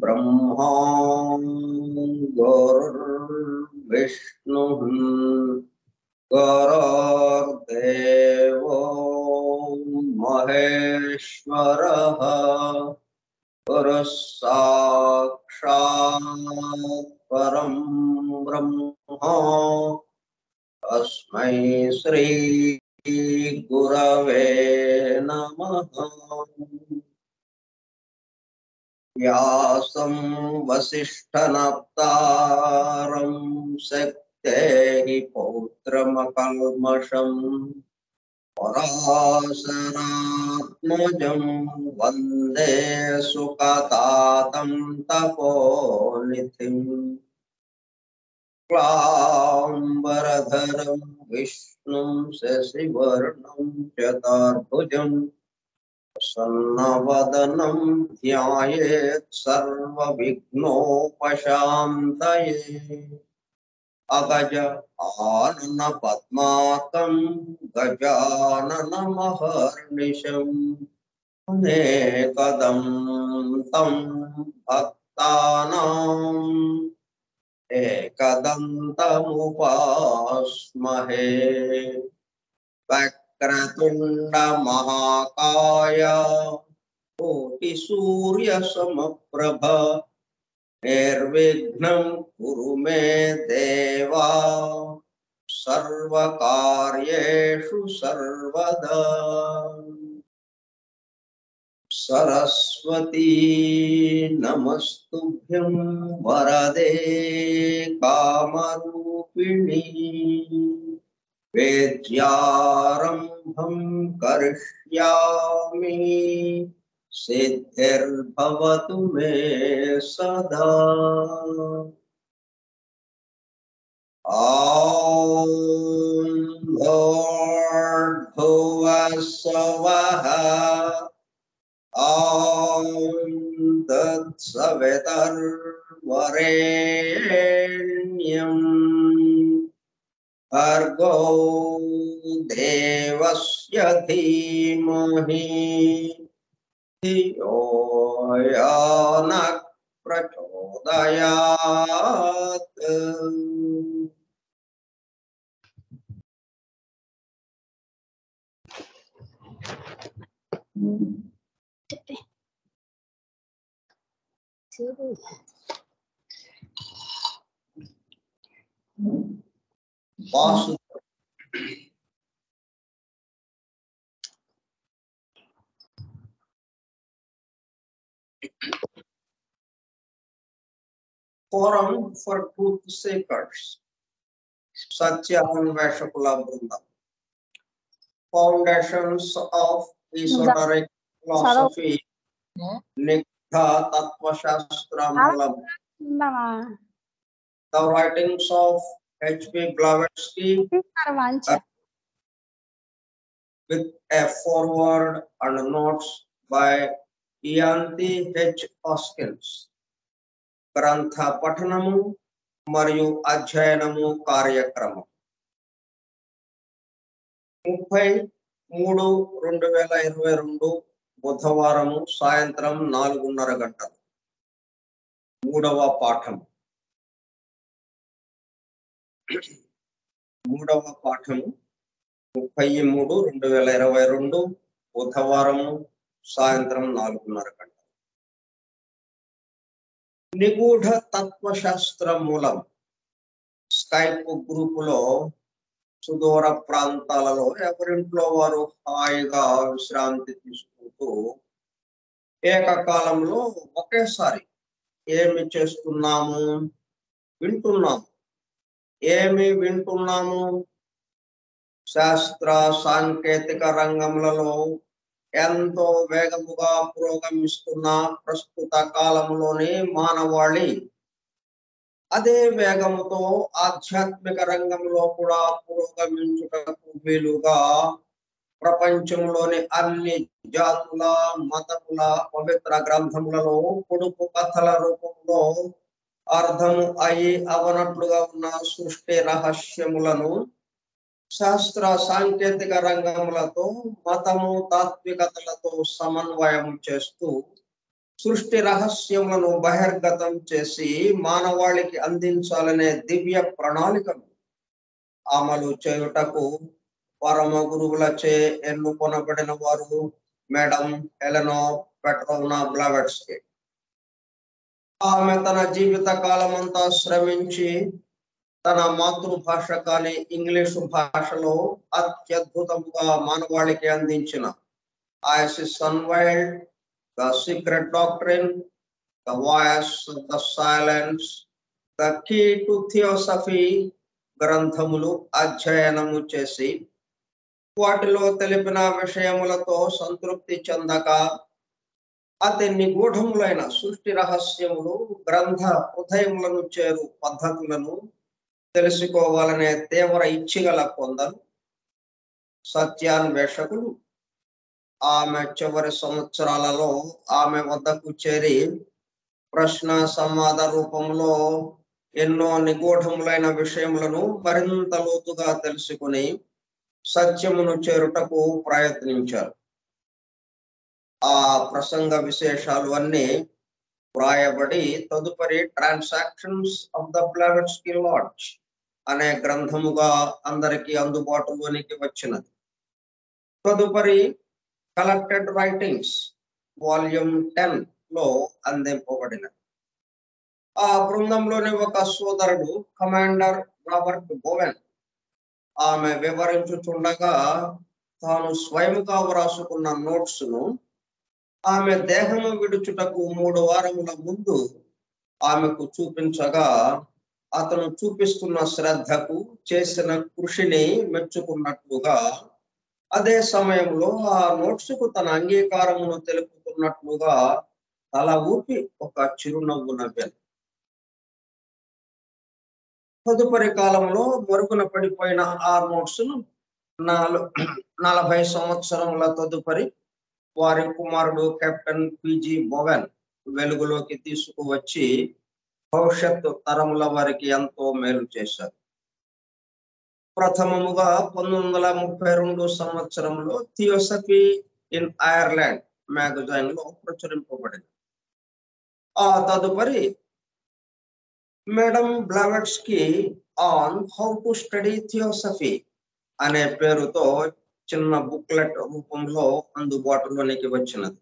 ब्रह्मा गुरुर्विष्णु गुरुर्देवो महेश्वरः गुरुः साक्षात् परं ब्रह्म तस्मै श्री गुरवे नमः। व्यासं वसिष्ठनप्तारं शक्तेः पौत्रमकल्मषम् पराशरात्मजं वन्दे सुखदातं तपोनिधिम्। क्लाम्बरधरं विष्णुं शशिवर्णं चतुर्भुजं प्रसन्नवदनं ध्यायेत् सर्वविघ्नोपशान्तये। अगज आननपद्मार्कं गजाननमहर्निशम् अनेकदं तं भक्तानाम् एकदन्तमुपास्महे। वक्रतुण्ड महाकाय कोटिसूर्यसमप्रभ निर्विघ्नं कुरु मे देवा सर्वकार्येषु सर्वदा। सरस्वती नमस्तुभ्यं वरदे कामरूपिणी वेद्यारम्भं करिष्यामि सिद्धिर्भवतु मे सदा। ॐ भूर्भुवः स्वः ॐ तत्सवितुर्वरेण्यं भर्गो देवस्य धीमहि धियो यो नः प्रचोदयात्। Forum for Truth Seekers, Satyanvesha Kula Brinda. Foundations of Esoteric Philosophy, Nikta Tattva Shastra Malab. The writings of H.P. Blavatsky with a foreword and notes by Ianthi H. Hoskins. గ్రంథ పఠనము మరియు అధ్యయనము కార్యక్రమం 30/3/2022 బుధవారము సాయంత్రం 4:30 గంటలు. మూడవ పాఠము 30/3/2022 బుధవారము సాయంత్రం 4:30 గంటలు. నిగూఢ తత్వశాస్త్ర మూలం స్కైప్ గ్రూపులో సుదూర ప్రాంతాలలో ఎవరింట్లో వారు హాయిగా విశ్రాంతి తీసుకుంటూ ఏకకాలంలో ఒకేసారి ఏమి చేస్తున్నాము, వింటున్నాము. ఏమి వింటున్నాము? శాస్త్ర సాంకేతిక రంగములలో ఎంతో వేగముగా పురోగమిస్తున్న ప్రస్తుత కాలంలోని మానవాళి అదే వేగముతో ఆధ్యాత్మిక రంగంలో కూడా పురోగమించుటకు వీలుగా ప్రపంచంలోని అన్ని జాతుల మతముల పవిత్ర గ్రంథములలో పొడుపు కథల రూపంలో అర్థము అయి అవనట్లుగా ఉన్న సృష్టి రహస్యములను శాస్త్ర సాంకేతిక రంగములతో మతము తాత్వికతలతో సమన్వయం చేస్తూ సృష్టి రహస్యములను బహిర్గతం చేసి మానవాళికి అందించాలనే దివ్య ప్రణాళికను అమలు చేయుటకు పరమ గురువులచే ఎన్నుకొనబడిన వారు మేడం ఎలెనా పెట్రోవ్నా బ్లావెట్స్కీ. ఆమె తన జీవిత కాలమంతా శ్రమించి తన మాతృభాష కాని ఇంగ్లీషు భాషలో అత్యద్భుతముగా మానవాళికి అందించిన ISIS unveiled, The Secret Doctrine, The Voice of the Silence, The Key to Theosophy గ్రంథములు అధ్యయనము చేసి వాటిలో తెలిపిన విషయములతో సంతృప్తి చెందక అతి నిగూఢములైన సృష్టి రహస్యములు గ్రంథ హృదయములను చేరు పద్ధతులను తెలుసుకోవాలనే తీవ్ర ఇచ్చిగల కొందరు సత్యాన్వేషకులు ఆమె చివరి సంవత్సరాలలో ఆమె వద్దకు చేరి ప్రశ్న సంవాద రూపంలో ఎన్నో నిగూఢములైన విషయములను మరింత లోతుగా తెలుసుకుని సత్యమును చేరుటకు ప్రయత్నించారు. ఆ ప్రసంగ విశేషాలు అన్నీ వ్రాయబడి తదుపరి transactions of the Blavatsky lodge అనే గ్రంథముగా అందరికీ అందుబాటులోనికి వచ్చినది. తదుపరి కలెక్టెడ్ రైటింగ్స్ వాల్యూమ్ 10 లో అందింపబడినది. ఆ బృందంలోని ఒక సోదరుడు కమాండర్ రాబర్ట్ బోవెన్ ఆమె వివరించుచుండగా తాను స్వయముగా వ్రాసుకున్న నోట్స్ ను ఆమె దేహము విడుచుటకు 3 వారముల ముందు ఆమెకు చూపించగా అతను చూపిస్తున్న శ్రద్ధకు చేసిన కృషిని మెచ్చుకున్నట్లుగా అదే సమయంలో ఆ నోట్స్ కు తన అంగీకారమును తెలుపుతున్నట్లుగా తల ఊపి ఒక చిరునవ్వు నవ్వాను. తదుపరి కాలంలో మరుగున పడిపోయిన ఆ నోట్స్ ను 40 సంవత్సరముల తదుపరి వారి కుమారుడు కెప్టెన్ పిజి బోవెన్ వెలుగులోకి తీసుకువచ్చి భవిష్యత్తు తరముల వారికి ఎంతో మేలు చేశారు. ప్రథమముగా 1932 సంవత్సరంలో థియోసఫీ ఇన్ ఐర్లాండ్ మ్యాగజైన్ లో ప్రచురింపబడింది. ఆ తదుపరి madam Blavatsky on how to study theosophy అనే పేరుతో చిన్న బుక్లెట్ రూపంలో అందుబాటులోనికి వచ్చినది.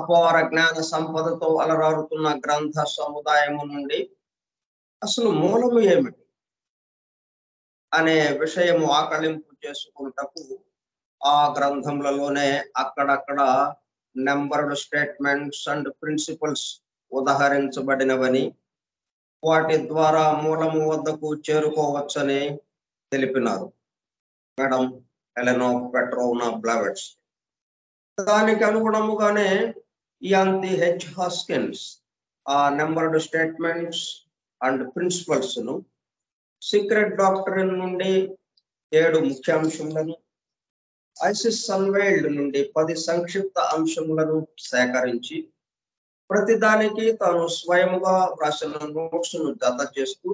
అపార జ్ఞాన సంపదతో అలరారుతున్న గ్రంథ సముదాయము నుండి అసలు మూలము ఏమిటి అనే విషయము ఆకలింపు చేసుకుంటకు ఆ గ్రంథములలోనే అక్కడక్కడ నెంబర్డ్ స్టేట్మెంట్స్ అండ్ ప్రిన్సిపల్స్ ఉదహరించబడినవని వాటి ద్వారా మూలము వద్దకు చేరుకోవచ్చని తెలిపినారు మేడం ఎలెనా పెట్రోవ్నా బ్లావెట్స్కీ. దానికి అనుగుణముగానే యాంతి హెచ్ హాస్కిన్స్ ఆ నెంబర్డ్ స్టేట్మెంట్స్ అండ్ ప్రిన్సిపల్స్ ను సీక్రెట్ డాక్టరీన్ నుండి 7 ముఖ్యాంశములను, ఐసిస్ అన్వైల్డ్ నుండి 10 సంక్షిప్త అంశములను సేకరించి ప్రతిదానికి తాను స్వయముగా వ్రాసిన నోట్స్ ను జత చేస్తూ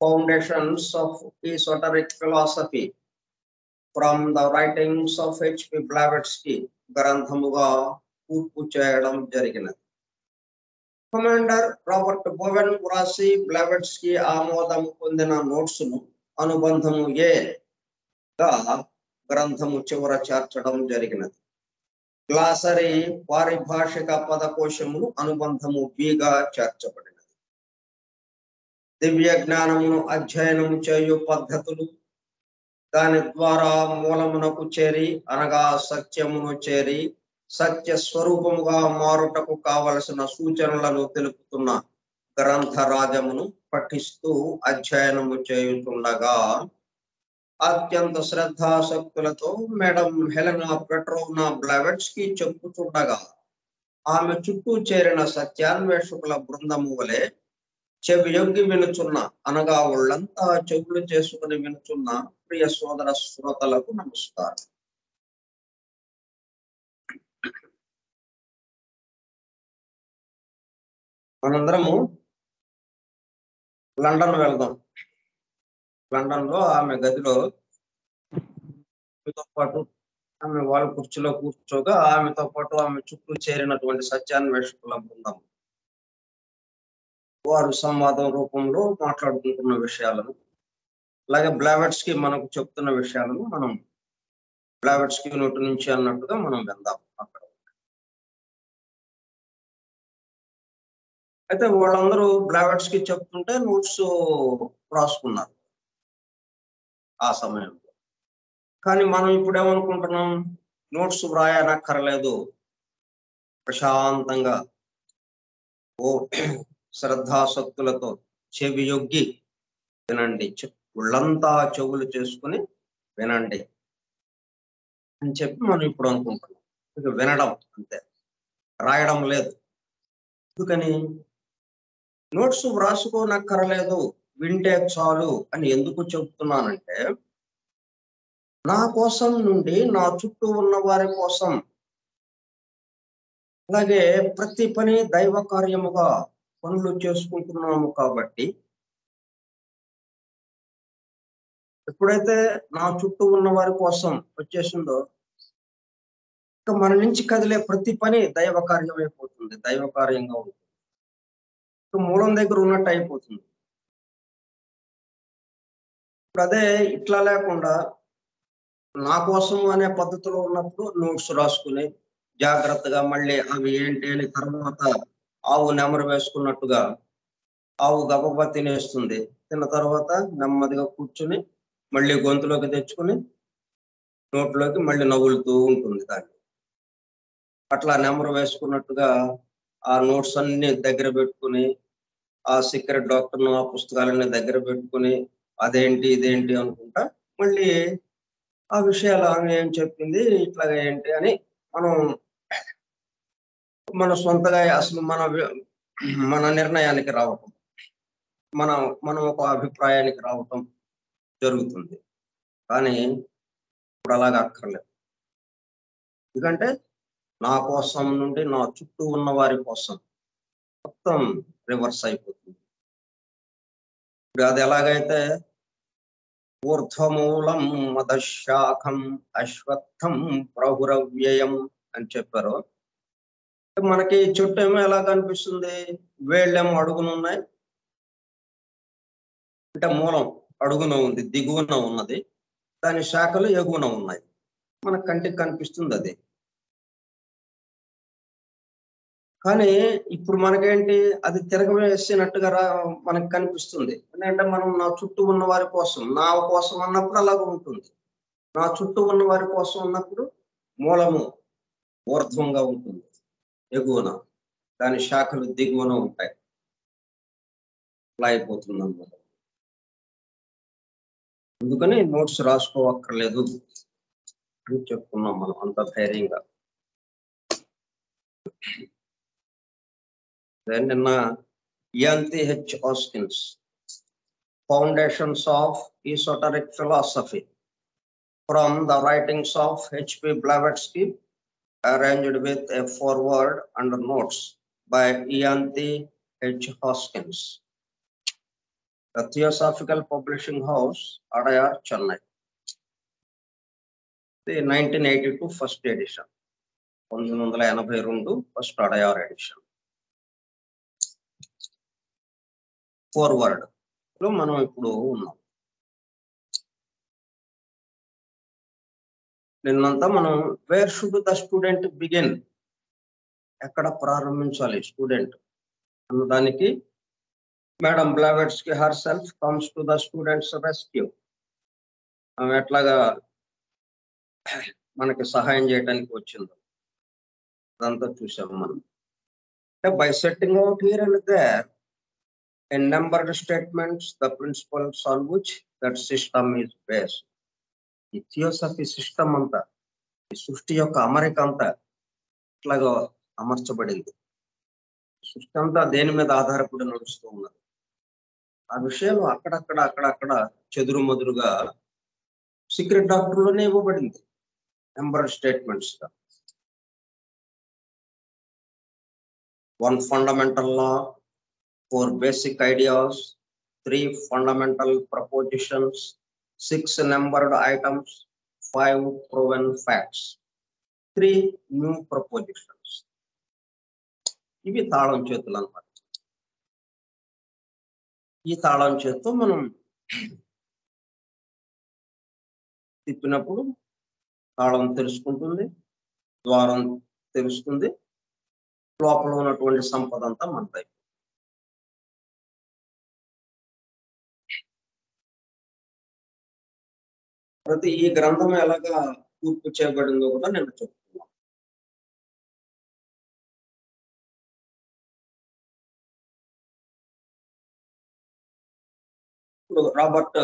foundations of esoteric philosophy from the writings of HP Blavatsky గ్రంథముగా పూర్తి చేయడం జరిగినది. కమాండర్ రాబర్ట్ బోవెన్ వ్రాసి బ్లావెట్స్కీ ఆమోదం పొందిన నోట్స్ ను అనుబంధము ఏ గా గ్రంథము చివర చేర్చడం జరిగినది. గ్లాసరీ పారిభాషిక పదకోశమును అనుబంధము బిగా చేర్చబడినది. దివ్య జ్ఞానమును అధ్యయనము చేయు పద్ధతులు, దాని ద్వారా మూలమునకు చేరి అనగా సత్యమును చేరి సత్య స్వరూపముగా మారుటకు కావలసిన సూచనలను తెలుపుతున్న గ్రంథరాజమును పఠిస్తూ అధ్యయనము చేయుతుండగా అత్యంత శ్రద్ధాశక్తులతో మేడం హెలెనా పెట్రోవ్నా బ్లావెట్స్కీ చెప్పుతుండగా ఆమె చుట్టూ చేరిన సత్యాన్వేషకుల బృందము వలె చెవియొగ్గి వినుచున్న అనగా ఒళ్ళంతా చెవులు చేసుకుని వినుచున్న ప్రియ సోదర శ్రోతలకు నమస్కారం. మనందరము లండన్ వెళ్దాం. లండన్ లో ఆమె గదిలో ఆమెతో పాటు ఆమె వాళ్ళ కుర్చీలో కూర్చోగా ఆమెతో పాటు ఆమె చుట్టూ చేరినటువంటి సత్యాన్వేషకుల బృందం వారు సంవాదం రూపంలో మాట్లాడుకుంటున్న విషయాలను, అలాగే బ్లావెట్స్కీ మనకు చెప్తున్న విషయాలను మనం బ్లావెట్స్కీ నోటి నుంచి అన్నట్టుగా మనం విందాం. అక్కడ అయితే వాళ్ళందరూ బ్లావెట్స్కీ చెప్తుంటే నోట్స్ రాసుకున్నారు ఆ సమయంలో. కానీ మనం ఇప్పుడు ఏమనుకుంటున్నాం, నోట్స్ వ్రాయనక్కర్లేదు, ప్రశాంతంగా ఓ శ్రద్ధాశక్తులతో చెవియొగ్గి వినండి, ఒళ్ళంతా చెవులు చేసుకుని వినండి అని చెప్పి మనం ఇప్పుడు అనుకుంటున్నాం. ఇక వినడం అంతే, రాయడం లేదు. ఎందుకని నోట్స్ వ్రాసుకోనక్కర్లేదు, వింటే చాలు అని ఎందుకు చెబుతున్నానంటే, నా కోసం నుండి నా చుట్టూ ఉన్న వారి కోసం, అలాగే ప్రతి పని దైవ కార్యముగా పనులు చేసుకుంటున్నాము కాబట్టి ఎప్పుడైతే నా చుట్టూ ఉన్న వారి కోసం వచ్చేసిందో ఇక మన నుంచి కదిలే ప్రతి పని దైవ కార్యం అయిపోతుంది, దైవ కార్యంగా ఉంటుంది. మూలం దగ్గర ఉన్నట్టు అయిపోతుంది. ఇప్పుడు అదే ఇట్లా లేకుండా నా కోసం అనే పద్ధతిలో ఉన్నప్పుడు నోట్స్ రాసుకుని జాగ్రత్తగా మళ్ళీ అవి ఏంటి అని తర్వాత ఆవు నెమరు వేసుకున్నట్టుగా ఆవు గబగబా తినేస్తుంది. తిన్న తర్వాత నెమ్మదిగా కూర్చుని మళ్ళీ గొంతులోకి తెచ్చుకుని నోట్లోకి మళ్ళీ నవ్వులుతూ ఉంటుంది దాన్ని. అట్లా నెమరు వేసుకున్నట్టుగా ఆ నోట్స్ అన్ని దగ్గర పెట్టుకుని, ఆ సీక్రెట్ డాక్టర్ను ఆ పుస్తకాలన్నీ దగ్గర పెట్టుకుని అదేంటి ఇదేంటి అనుకుంటా మళ్ళీ ఆ విషయాలు ఆమె ఏం చెప్పింది ఇట్లాగా ఏంటి అని మన సొంతగా అసలు మన నిర్ణయానికి రావటం, మనం ఒక అభిప్రాయానికి రావటం జరుగుతుంది. కానీ ఇప్పుడు అలాగా అక్కర్లేదు. ఎందుకంటే నా కోసం నుండి నా చుట్టూ ఉన్న వారి కోసం మొత్తం రివర్స్ అయిపోతుంది. ఇప్పుడు అది ఎలాగైతే ఊర్ధ్వమూలం మదశాఖం అశ్వత్థం ప్రహురవ్యయం అని చెప్పారో, మనకి చెట్టు ఏమో ఎలా కనిపిస్తుంది, వేళ్ళేమో అడుగున ఉన్నాయి, అంటే మూలం అడుగున ఉంది, దిగువన ఉన్నది, దాని శాఖలు ఎగువన ఉన్నాయి, మన కంటికి కనిపిస్తుంది అది. కానీ ఇప్పుడు మనకేంటి, అది తిరగవేసినట్టుగా మనకు కనిపిస్తుంది. ఎందుకంటే మనం నా చుట్టూ ఉన్న వారి కోసం, నా కోసం అన్నప్పుడు అలాగ ఉంటుంది, నా చుట్టూ ఉన్న వారి కోసం ఉన్నప్పుడు మూలము ఊర్ధ్వంగా ఉంటుంది, ఎగువన, దాని శాఖలు దిగువన ఉంటాయి. అలా అయిపోతుంది అన్నమాట. అందుకని నోట్స్ రాసుకోవక్కర్లేదు అని చెప్పుకున్నాం మనం అంత ధైర్యంగా. నిన్న Ianthe H Hoskins foundations of esoteric philosophy from the writings of HP Blavatsky arranged with a foreword and notes by Ianthi H. Hoskins. The Theosophical Publishing House, Adayar, Chennai. The 1982 first edition. 1982 first Adayar edition. Forward. మనం ఇప్పుడు ఉన్నాం. నిన్నంతా మనం where should the student begin, ఎక్కడ ప్రారంభించాలి student అన్నదానికి madam Blavatsky herself comes to the students rescue. ఆమె ఎట్లాగా మనకి సహాయం చేయడానికి వచ్చిందో అదంతా చూసాము మనం. By setting out here and there in numbered statements the principles on which that system is based. ఈ థియోసఫీ సిస్టమ్ అంతా, ఈ సృష్టి యొక్క అమరిక అంతా ఇట్లాగా అమర్చబడింది. సృష్టి అంతా దేని మీద ఆధారపడి నడుస్తూ ఉన్నది. ఆ విషయాలు అక్కడక్కడ చెదురుమదురుగా సీక్రెట్ డాక్టర్లోనే ఇవ్వబడింది, నెంబర్డ్ స్టేట్మెంట్స్ గా. 1 fundamental law, 4 basic ideas, 3 fundamental propositions, 6 numbered items, 5 proven facts, 3 new propositions. ఇవి తాళం చేతులు అన్నమాట. ఈ తాళం చేతితో మనం తిప్పినప్పుడు తాళం తెలుసుకుంటుంది, ద్వారం తెలుస్తుంది, లోపల ఉన్నటువంటి సంపద అంతా మనది. ప్రతి ఈ గ్రంథం ఎలాగా పూర్తి చేయబడిందో కూడా నేను చెప్తున్నాను. ఇప్పుడు Robert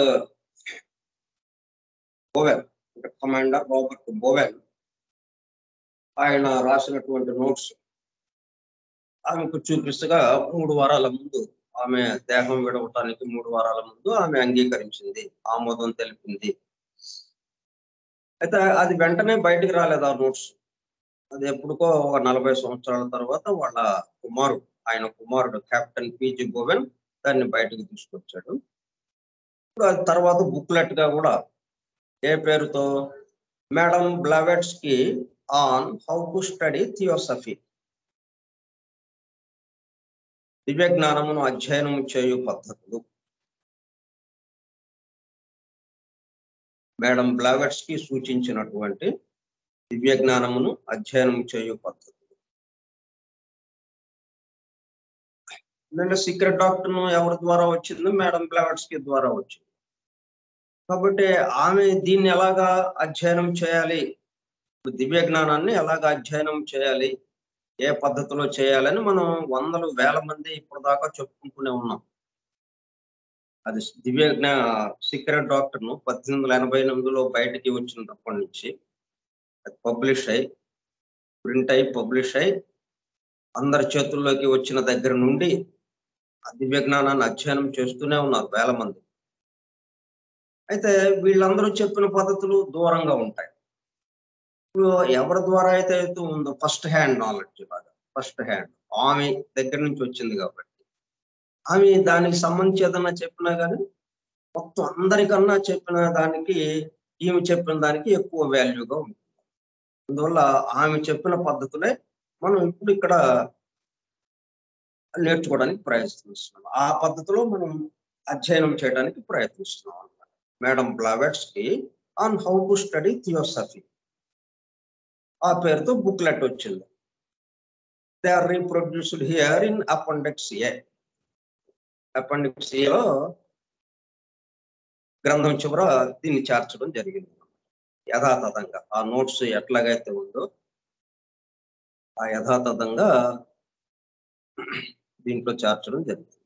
bowel, commander Robert bowel, ఆయన రాసినటువంటి నోట్స్ ఆమెకు చూపిస్తగా 3 వారాల ముందు, ఆమె దేహం విడవటానికి 3 వారాల ముందు ఆమె అంగీకరించింది, ఆమోదం తెలిపింది. అయితే అది వెంటనే బయటికి రాలేదు ఆ నోట్స్. అది ఎప్పుడుకో ఒక 40 సంవత్సరాల తర్వాత వాళ్ళ ఆయన కుమారుడు కెప్టెన్ పిజి బోవెన్ దాన్ని బయటకు తీసుకొచ్చాడు. ఇప్పుడు అది తర్వాత బుక్లెట్ గా కూడా ఏ పేరుతో, madam Blavatsky on how to study theosophy, దివ్య జ్ఞానమును అధ్యయనం చేయు పద్ధతులు. మేడం బ్లావెట్స్కి సూచించినటువంటి దివ్య జ్ఞానమును అధ్యయనం చేయు పద్ధతులు. ఎందుకంటే సీక్రెట్ డాక్టర్ ఎవరి ద్వారా వచ్చింది, మేడం బ్లావెట్స్కి ద్వారా వచ్చింది. కాబట్టి ఆమె దీన్ని ఎలాగా అధ్యయనం చేయాలి, దివ్య జ్ఞానాన్ని ఎలాగా అధ్యయనం చేయాలి, ఏ పద్ధతిలో చేయాలని మనం వందలు వేల మంది ఇప్పుడు దాకా చెప్పుకుంటూనే ఉన్నాం. అది సీక్రెట్ డాక్టర్ను 1888లో బయటికి వచ్చినప్పటి నుంచి అది పబ్లిష్ అయ్యి, ప్రింట్ అయ్యి, పబ్లిష్ అయ్యి అందరి చేతుల్లోకి వచ్చిన దగ్గర నుండి ఆ దివ్య జ్ఞానాన్ని అధ్యయనం చేస్తూనే ఉన్నారు వేల మంది. అయితే వీళ్ళందరూ చెప్పిన పద్ధతులు దూరంగా ఉంటాయి. ఇప్పుడు ఎవరి ద్వారా అయితే ఉందో ఫస్ట్ హ్యాండ్ నాలెడ్జ్, లాగా ఫస్ట్ హ్యాండ్ ఆమె దగ్గర నుంచి వచ్చింది కాబట్టి ఆమె దానికి సంబంధించి ఏదన్నా చెప్పినా కానీ మొత్తం అందరికన్నా చెప్పిన దానికి, ఈమె చెప్పిన దానికి ఎక్కువ వాల్యూగా ఉంటుంది. అందువల్ల ఆమె చెప్పిన పద్ధతులే మనం ఇప్పుడు ఇక్కడ నేర్చుకోవడానికి ప్రయత్నిస్తున్నాం. ఆ పద్ధతిలో మనం అధ్యయనం చేయడానికి ప్రయత్నిస్తున్నాం అన్నమాట. Madam Blavatsky on how to study theosophy ఆ పేరుతో బుక్లెట్ వచ్చింది. They are reproduced here in appendix A. Appendix ఏలో గ్రంథం చివర దీన్ని చేర్చడం జరిగింది. యథాతథంగా ఆ నోట్స్ ఎట్లాగైతే ఉందో ఆ యథాతథంగా దీంట్లో చేర్చడం జరిగింది.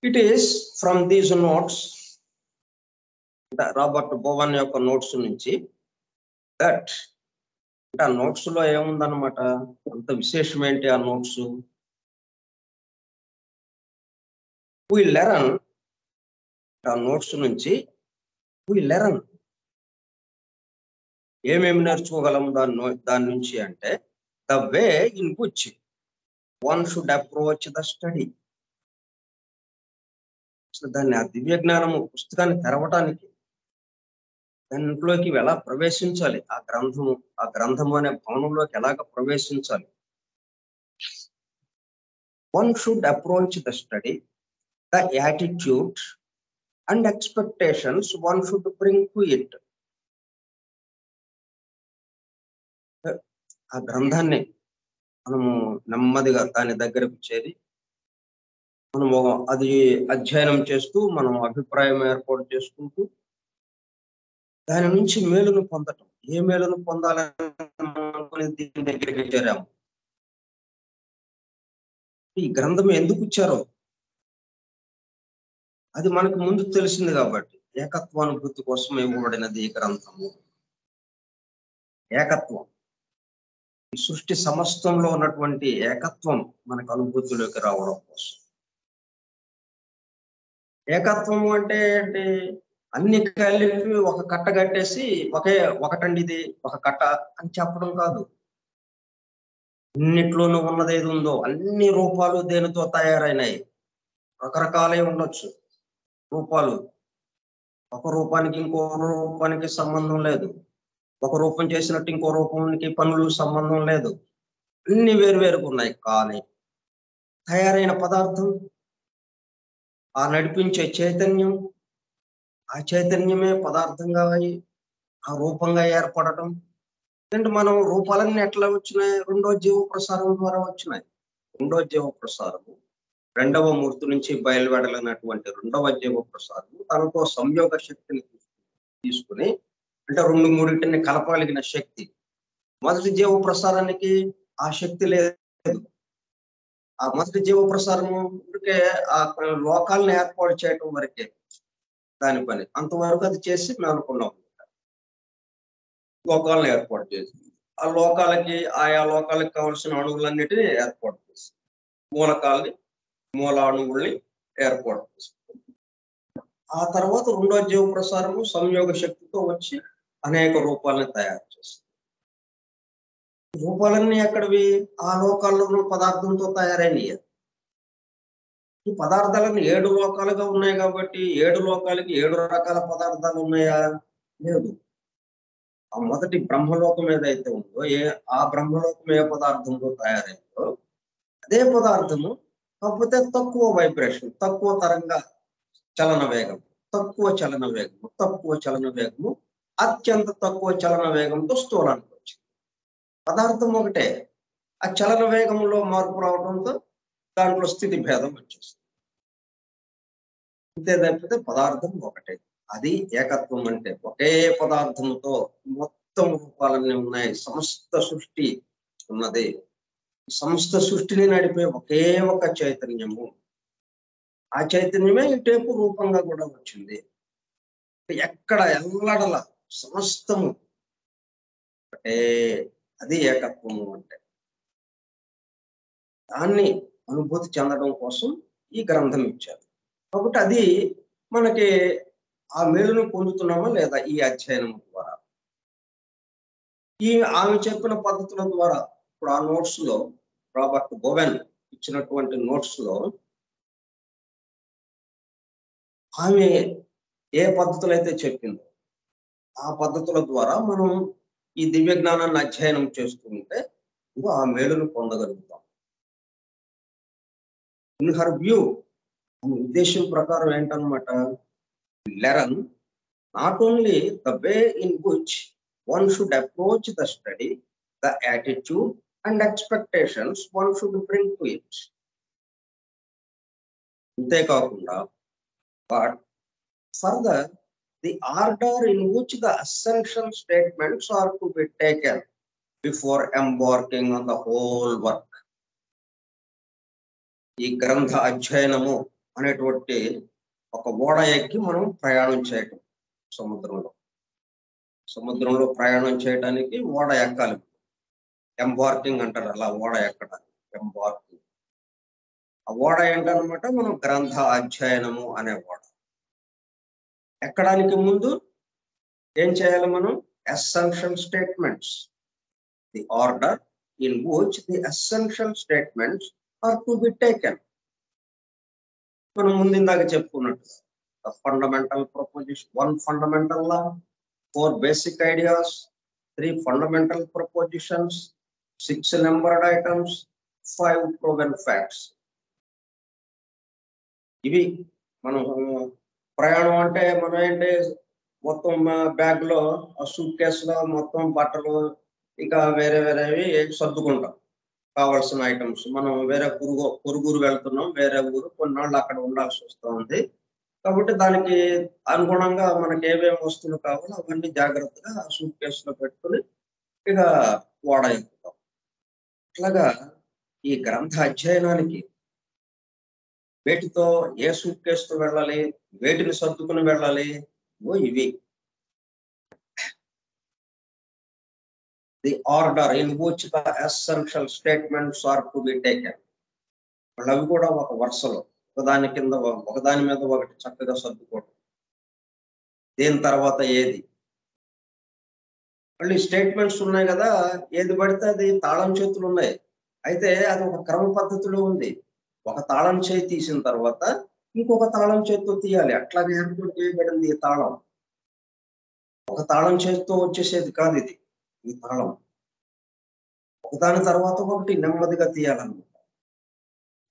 It is from these notes, Robert Bowen యొక్క నోట్స్ నుంచి, దట్ అంటే ఆ నోట్స్ లో ఏముందన్నమాట, అంత విశేషం ఏంటి ఆ నోట్స్. we learn, ఆ నోట్స్ నుంచి we learn ఏమేమి నేర్చుకోగలం దాని నుంచి అంటే the way in which one should approach the study. దాన్ని ఆ దివ్య జ్ఞానము పుస్తకాన్ని తెరవటానికి దాంట్లోకి ఎలా ప్రవేశించాలి, ఆ గ్రంథము అనే భవనంలోకి ఎలాగ ప్రవేశించాలి. One should approach the study, the attitude and expectations one should bring to it. ఆ గ్రంథాన్ని మనము నెమ్మదిగా దాని దగ్గరకు చేరి మనము అది అధ్యయనం చేస్తూ మనం అభిప్రాయం ఏర్పాటు చేసుకుంటూ దాని నుంచి మేలును పొందటం. ఏ మేలును పొందాలని దీని దగ్గరికి చేరాము. ఈ గ్రంథం ఎందుకు ఇచ్చారో అది మనకు ముందు తెలిసింది కాబట్టి ఏకత్వానుభూతి కోసం ఇవ్వబడినది ఈ గ్రంథము. ఏకత్వం, ఈ సృష్టి సమస్తంలో ఉన్నటువంటి ఏకత్వం మనకు అనుభూతిలోకి రావడం కోసం. ఏకత్వము అంటే ఏంటి? అన్ని కలిపి ఒక కట్ట కట్టేసి ఒకటండి ఇది ఒక కట్ట అని చెప్పడం కాదు. అన్నిట్లోనూ ఉన్నది ఏది ఉందో అన్ని రూపాలు దేనితో తయారైనాయి. రకరకాలే ఉండొచ్చు రూపాలు. ఒక రూపానికి ఇంకో రూపానికి సంబంధం లేదు. ఒక రూపం చేసినట్టు ఇంకో రూపానికి పనులు సంబంధం లేదు. అన్ని వేరువేరుగా ఉన్నాయి. కానీ తయారైన పదార్థం, ఆ నడిపించే చైతన్యం, ఆ చైతన్యమే పదార్థంగా ఆ రూపంగా ఏర్పడటం. అంటే మనం రూపాలన్నీ ఎట్లా వచ్చినాయి? రెండో జీవ ప్రసారం ద్వారా వచ్చినాయి. రెండో జీవ ప్రసారము రెండవ మూర్తి నుంచి బయలువెడలినటువంటి రెండవ జీవ ప్రసారము తనతో సంయోగ శక్తిని తీసుకుని, అంటే రెండు మూడింటిని కలపగలిగిన శక్తి. మొదటి జీవ ప్రసారానికి ఆ శక్తి లేదు. ఆ మొదటి జీవ ప్రసారము ఊరికే ఆ లోకాలను ఏర్పాటు చేయటం వరకే దాని పని. అంతవరకు అది చేసి మేము అనుకున్నాం. లోకాలను ఏర్పాటు చేసి ఆ లోకాలకి ఆయా లోకాలకు కావలసిన అణువులన్నిటినీ ఏర్పాటు చేసి మూల అణువుల్ని ఏర్పాటు చేసి ఆ తర్వాత రెండో జీవ ప్రసారము సంయోగ శక్తితో వచ్చి అనేక రూపాలని తయారు చేస్తుంది. రూపాలన్నీ ఎక్కడివి? ఆ లోకాల్లో పదార్థంతో తయారైనవి. ఈ పదార్థాలన్నీ 7 లోకాలుగా ఉన్నాయి కాబట్టి 7 లోకాలకి 7 రకాల పదార్థాలు ఉన్నాయా? లేదు. ఆ మొదటి బ్రహ్మలోకం ఏదైతే ఉందో ఆ బ్రహ్మలోకం ఏ పదార్థంతో తయారైందో అదే పదార్థము, కాకపోతే తక్కువ వైబ్రేషన్, తక్కువ తరంగ చలన వేగం, తక్కువ చలన వేగము, అత్యంత తక్కువ చలన వేగంతో స్థూలానికి వచ్చింది. పదార్థం ఒకటే, ఆ చలన వేగంలో మార్పు రావడంతో దాంట్లో స్థితి భేదం వచ్చేస్తుంది. అంతే తప్పితే పదార్థం ఒకటే. అది ఏకత్వం అంటే. ఒకే పదార్థంతో మొత్తం రూపాలన్నీ ఉన్నాయి. సమస్త సృష్టి ఉన్నది. సమస్త సృష్టిని నడిపే ఒకే ఒక చైతన్యము. ఆ చైతన్యమే ఇటేపు రూపంగా కూడా వచ్చింది. ఎక్కడ ఎల్లడల సమస్తము అంటే అది ఏకత్వము అంటే. దాన్ని అనుభూతి చెందడం కోసం ఈ గ్రంథం ఇచ్చారు. కాబట్టి అది మనకి ఆ మేలును పొందుతున్నామా లేదా ఈ అధ్యయనం ద్వారా? ఆమె చెప్పిన పద్ధతుల ద్వారా ఇప్పుడు ఆ నోట్స్ లో రాబర్ట్ బోవెన్ ఇచ్చినటువంటి నోట్స్ లో ఆమె ఏ పద్ధతులు అయితే చెప్పిందో ఆ పద్ధతుల ద్వారా మనం ఈ దివ్య జ్ఞానాన్ని అధ్యయనం చేస్తుంటే ఆ మేలును పొందగలుగుతాం. ఇన్ హర్ వ్యూ, ఉద్దేశం ప్రకారం ఏంటన్నమాట, learn not only the way in which one should approach the study, the attitude and expectations one should bring to it. అంతేకాకుండా but further the order in which the essential statements are to be taken before embarking on the whole work. ఈ గ్రంథ అధ్యయనము అనేటువంటి ఒక ఓడ ఎక్కి మనం ప్రయాణం చేయటం. సముద్రంలో ప్రయాణం చేయడానికి ఓడ ఎక్కాలి. ఎంబార్కింగ్ అంటారు, అలా ఓడ ఎక్కడానికి ఎంబార్కింగ్. ఆ ఓడ ఏంటన్నమాట, మనం గ్రంథ అధ్యయనము అనే ఓడ ఎక్కడానికి ముందు ఏం చేయాలి? మనం essential statements. The order in which the essential statements are to be taken. మనం ముందుందాక చెప్పుకున్నట్టు fundamental proposition, 1 fundamental law, 4 basic ideas, 3 fundamental propositions, 6 numbered items, 5 proven facts. ఇవి మనం ప్రయాణం అంటే మనం ఏంటి మొత్తం బ్యాగ్ లో సూట్ కేసులో మొత్తం బట్టలు ఇంకా వేరే వేరేవి సర్దుకుంటాం కావాల్సిన ఐటమ్స్. మనం వేరే పొరుగురు వెళ్తున్నాం, వేరే ఊరు, కొన్నాళ్ళు అక్కడ ఉండాల్సి వస్తుంది. కాబట్టి దానికి అనుగుణంగా మనకి ఏమేమి వస్తువులు కావాలో అవన్నీ జాగ్రత్తగా సూట్ కేసులో పెట్టుకుని ఇక వాడైపోతాం. అట్లాగా ఈ గ్రంథ అధ్యయనానికి వేటితో ఏ సూట్ కేసుతో వెళ్ళాలి, వేటిని సర్దుకుని వెళ్ళాలి, ఇవి. The order in which the essential statements are to be taken. అవి కూడా ఒక వరుసలో ఒకదాని కింద ఒకదాని మీద ఒకటి చక్కగా సర్దుకోవడం. దేని తర్వాత ఏది. మళ్ళీ స్టేట్మెంట్స్ ఉన్నాయి కదా, ఏది పడితే అది తాళం చేతులు ఉన్నాయి. అయితే అది ఒక క్రమ పద్ధతిలో ఉంది. ఒక తాళం చేయి తీసిన తర్వాత ఇంకొక తాళం చేతితో తీయాలి. అట్లాగే ఏర్పాటు చేయబడింది ఈ తాళం. ఒక తాళం చేతితో వచ్చేసేది కాదు ఇది. ఈ తాళం ఒకదాని తర్వాత ఒకటి నెమ్మదిగా తీయాలన్నమాట.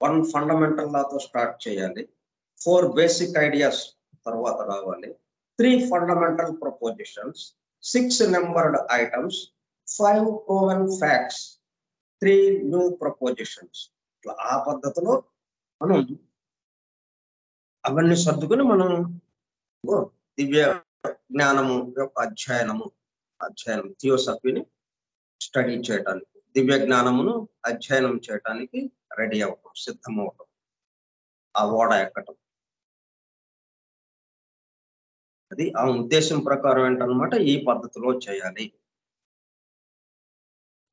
1 ఫండమెంటల్ లాతో స్టార్ట్ చేయాలి, 4 బేసిక్ ఐడియాస్ తర్వాత రావాలి, 3 fundamental prepositions, 6 numbered items, 5 proven facts, 3 new prepositions. ఇట్లా ఆ పద్ధతిలో మనం అవన్నీ సర్దుకుని మనం దివ్య జ్ఞానము యొక్క అధ్యయనం థియోసఫీని స్టడీ చేయటానికి, దివ్య జ్ఞానమును అధ్యయనం చేయటానికి రెడీ అవటం, సిద్ధమవటం, ఆ ఓడ ఎక్కటం. అది ఆ ఉద్దేశం ప్రకారం ఏంటన్నమాట ఈ పద్ధతిలో చేయాలి.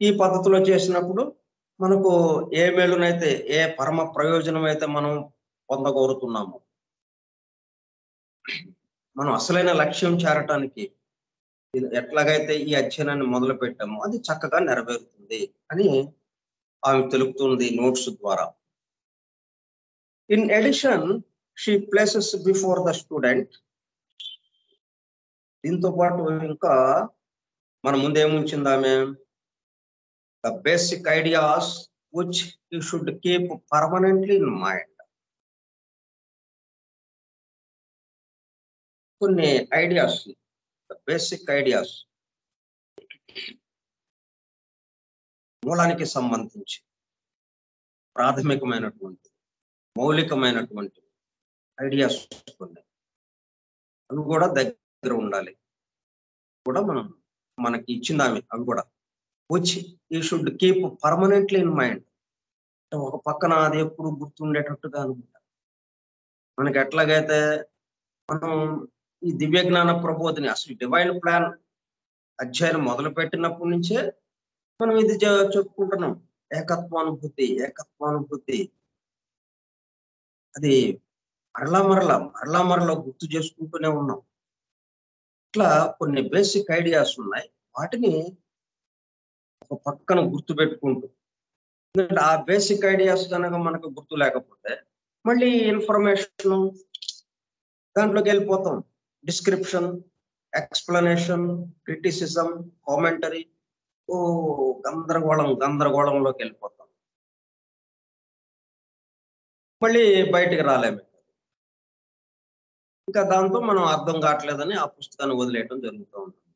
ఈ పద్ధతిలో చేసినప్పుడు మనకు ఏ మేలునైతే, ఏ పరమ ప్రయోజనం అయితే మనం పొందగోరుతున్నామో, మనం అసలైన లక్ష్యం చేరటానికి ఎట్లాగైతే ఈ అధ్యయనాన్ని మొదలు పెట్టామో అది చక్కగా నెరవేరుతుంది అని ఆమె తెలుపుతుంది నోట్స్ ద్వారా. In addition she places before the student. దీంతో పాటు ఇంకా మన ముందేముంచింది ఆమె, the basic ideas which you should keep permanently in mind. కొన్ని ఐడియాస్, బేసిక్ ఐడియాస్, మూలానికి సంబంధించి ప్రాథమికమైనటువంటి మౌలికమైనటువంటి ఐడియాస్ కొన్ని అవి కూడా దగ్గర ఉండాలి. కూడా మనకి ఇచ్చిందామె అవి కూడా which you should keep permanently in mind. ఒక పక్కన అది ఎప్పుడు గుర్తుండేటట్టుగా అనమాట. మనకి ఎట్లాగైతే మనం ఈ దివ్య జ్ఞాన ప్రబోధిని అసలు డివైన్ ప్లాన్ అధ్యయనం మొదలు పెట్టినప్పటి నుంచే మనం ఇది చెప్పుకుంటున్నాం, ఏకత్వానుభూతి. అది మరలా గుర్తు చేసుకుంటూనే ఉన్నాం. ఇట్లా కొన్ని బేసిక్ ఐడియాస్ ఉన్నాయి, వాటిని ఒక పక్కన గుర్తు పెట్టుకుంటూ, ఎందుకంటే ఆ బేసిక్ ఐడియాస్ కనుక మనకు గుర్తు లేకపోతే మళ్ళీ ఇన్ఫర్మేషన్ దాంట్లోకి వెళ్ళిపోతాం. డిస్క్రిప్షన్, ఎక్స్ప్లెనేషన్, క్రిటిసిజం, కామెంటరీ, గందరగోళంలోకి వెళ్ళిపోతాం. మళ్ళీ బయటికి రాలేము. ఇంకా దాంతో మనం అర్థం కావట్లేదని ఆ పుస్తకాన్ని వదిలేయటం జరుగుతూ ఉంటుంది.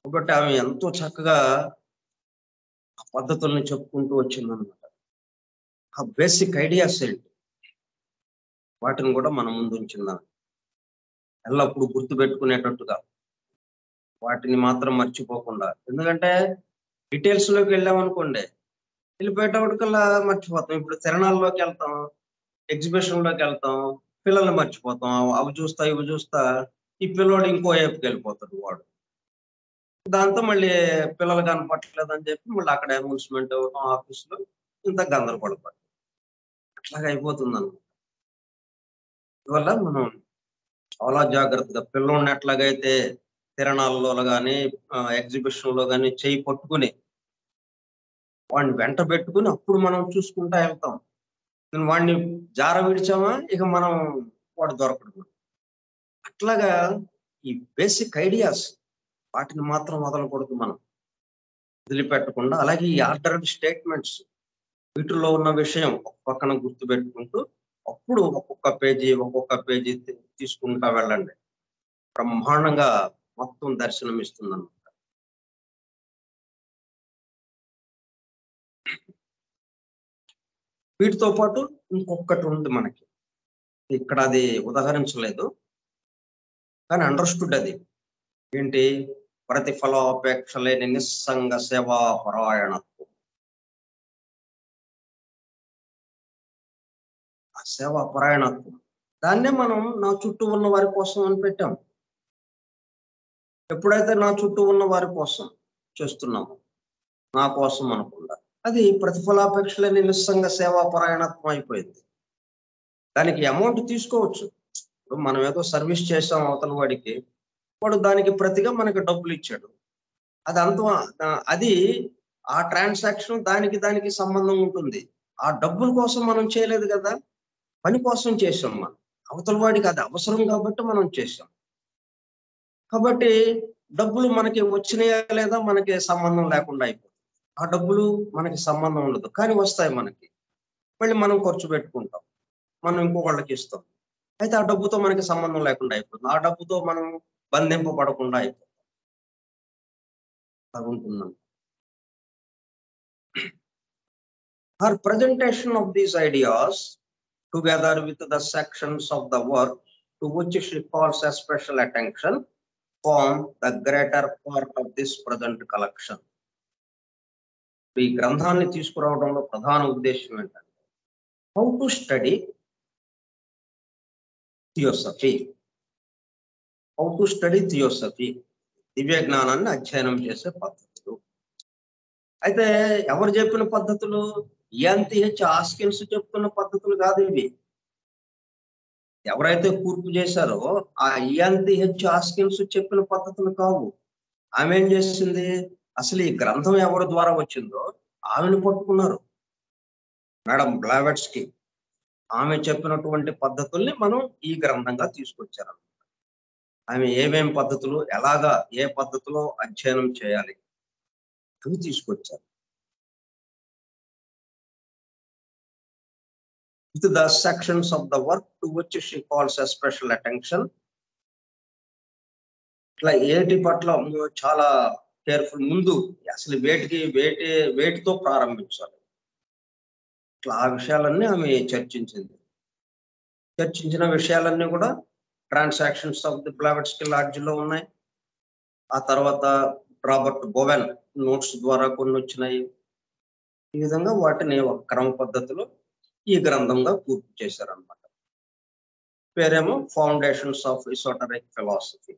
కాబట్టి ఆమె ఎంతో చక్కగా ఆ పద్ధతుల్ని చెప్పుకుంటూ వచ్చిందనమాట. ఆ బేసిక్ ఐడియాస్ ఏంటి వాటిని కూడా మనం ముందు ఉంచిందాం, ఎల్లప్పుడూ గుర్తు పెట్టుకునేటట్టుగా, వాటిని మాత్రం మర్చిపోకుండా. ఎందుకంటే డీటెయిల్స్ లోకి వెళ్ళామనుకోండి, వెళ్ళిపోయేటప్పటికల్లా మర్చిపోతాం. ఇప్పుడు తిరణాల్లోకి వెళ్తాం, ఎగ్జిబిషన్ లోకి వెళ్తాం, పిల్లల్ని మర్చిపోతాం. అవి చూస్తా ఇవి చూస్తా ఈ పిల్లోడు ఇంకో వైపుకి వెళ్ళిపోతాడు వాడు. దాంతో మళ్ళీ పిల్లలు కనపట్టలేదని చెప్పి మళ్ళీ అక్కడ అనౌన్స్మెంట్ ఆఫీసులో ఇంత గందరగోళపడి అట్లాగా అయిపోతుంది అనమాట. అందువల్ల మనం చాలా జాగ్రత్తగా పిల్లోడిని ఎట్లాగైతే తిరణాల్లో కానీ ఎగ్జిబిషన్ లో కానీ చేయి పట్టుకుని వాడిని వెంట పెట్టుకుని అప్పుడు మనం చూసుకుంటా వెళ్తాం. వాడిని జార విడిచామా ఇక మనం వాడు దొరకడు. అట్లాగా ఈ బేసిక్ ఐడియాస్ వాటిని మాత్రం వదలకూడదు, మనం వదిలిపెట్టకుండా. అలాగే ఈ ఆర్డర్డ్ స్టేట్మెంట్స్ వీటిలో ఉన్న విషయం ఒక పక్కన గుర్తుపెట్టుకుంటూ అప్పుడు ఒక్కొక్క పేజీ తీసుకుంటా వెళ్ళండి. బ్రహ్మాండంగా మొత్తం దర్శనం ఇస్తుందన్నమాట. వీటితో పాటు ఇంకొకటి ఉంది మనకి, ఇక్కడ అది ఉదాహరించలేదు కానీ అండర్స్టూడ్. అది ఏంటి? ప్రతిఫలాపేక్ష లేని నిస్సంగ సేవా పరాయణత్వం. ఆ సేవా పరాయణత్వం దాన్నే మనం నా చుట్టూ ఉన్న వారి కోసం అని పెట్టాం. ఎప్పుడైతే నా చుట్టూ ఉన్న వారి కోసం చేస్తున్నాము, నా కోసం అనకుండా, అది ప్రతిఫలాపేక్ష లేని నిస్సంగ సేవా పరాయణత్వం అయిపోయింది. దానికి అమౌంట్ తీసుకోవచ్చు. ఇప్పుడు మనం ఏదో సర్వీస్ చేసాం అవతల వాడికి, వాడు దానికి ప్రతిగా మనకి డబ్బులు ఇచ్చాడు. అది ఆ ట్రాన్సాక్షన్ దానికి సంబంధం ఉంటుంది. ఆ డబ్బుల కోసం మనం చేయలేదు కదా, పని కోసం చేసాం. మనం అవతల వాడికి అది అవసరం కాబట్టి మనం చేసాం. కాబట్టి డబ్బులు మనకి వచ్చినాయా లేదా మనకి సంబంధం లేకుండా అయిపోతుంది. ఆ డబ్బులు మనకి సంబంధం ఉండదు, కానీ వస్తాయి మనకి. మళ్ళీ మనం ఖర్చు పెట్టుకుంటాం, మనం ఇంకొకళ్ళకి ఇస్తాం. అయితే ఆ డబ్బుతో మనకి సంబంధం లేకుండా అయిపోతుంది. ఆ డబ్బుతో మనం బంధింపబడకుండా అయిపోతాం. బాగుంటుందండి. Her presentation of these ideas, together with the sections of the work to which she calls a special attention, form the greater part of this present collection. ఈ గ్రంథాన్ని తీసుకురావడంలో ప్రధాన ఉద్దేశం ఏంటంటే, how to study theosophy. How to study theosophy, దివ్య జ్ఞానాన్ని అధ్యయనం చేసే పద్ధతులు. అయితే ఎవరు చెప్పిన పద్ధతులు? ENTH ఆస్కిన్స్ చెప్తున్న పద్ధతులు కాదు ఇవి. ఎవరైతే కూర్పు చేశారో ఆ ENTH ఆస్కిన్స్ చెప్పిన పద్ధతులు కావు. ఆమె ఏం చేసింది? అసలు ఈ గ్రంథం ఎవరి ద్వారా వచ్చిందో ఆమెను పట్టుకున్నారు, మేడం బ్లావెట్స్కి. ఆమె చెప్పినటువంటి పద్ధతుల్ని మనం ఈ గ్రంథంగా తీసుకొచ్చారు. ఆమె ఏమేం పద్ధతులు, ఎలాగా ఏ పద్ధతిలో అధ్యయనం చేయాలి అవి తీసుకొచ్చారు. With the sections of the work to which she calls a special attention. ఇట్లా ఏటి పట్ల చాలా కేర్ఫుల్. ముందు అసలు వేటితో ప్రారంభించాలి, ఇట్లా ఆ విషయాలన్నీ ఆమె చర్చించిన విషయాలన్నీ కూడా ట్రాన్సాక్షన్స్ ఆఫ్ ది బ్లావెట్స్కీ లాడ్జ్లో ఉన్నాయి. ఆ తర్వాత రాబర్ట్ బోవెన్ నోట్స్ ద్వారా కొన్ని వచ్చినాయి. ఈ విధంగా వాటిని ఒక క్రమ పద్ధతిలో ఈ గ్రంథంగా పూర్తి చేశారన్నమాట. పేరేమో ఫౌండేషన్స్ ఆఫ్ ఎసోటరిక్ ఫిలాసఫీ.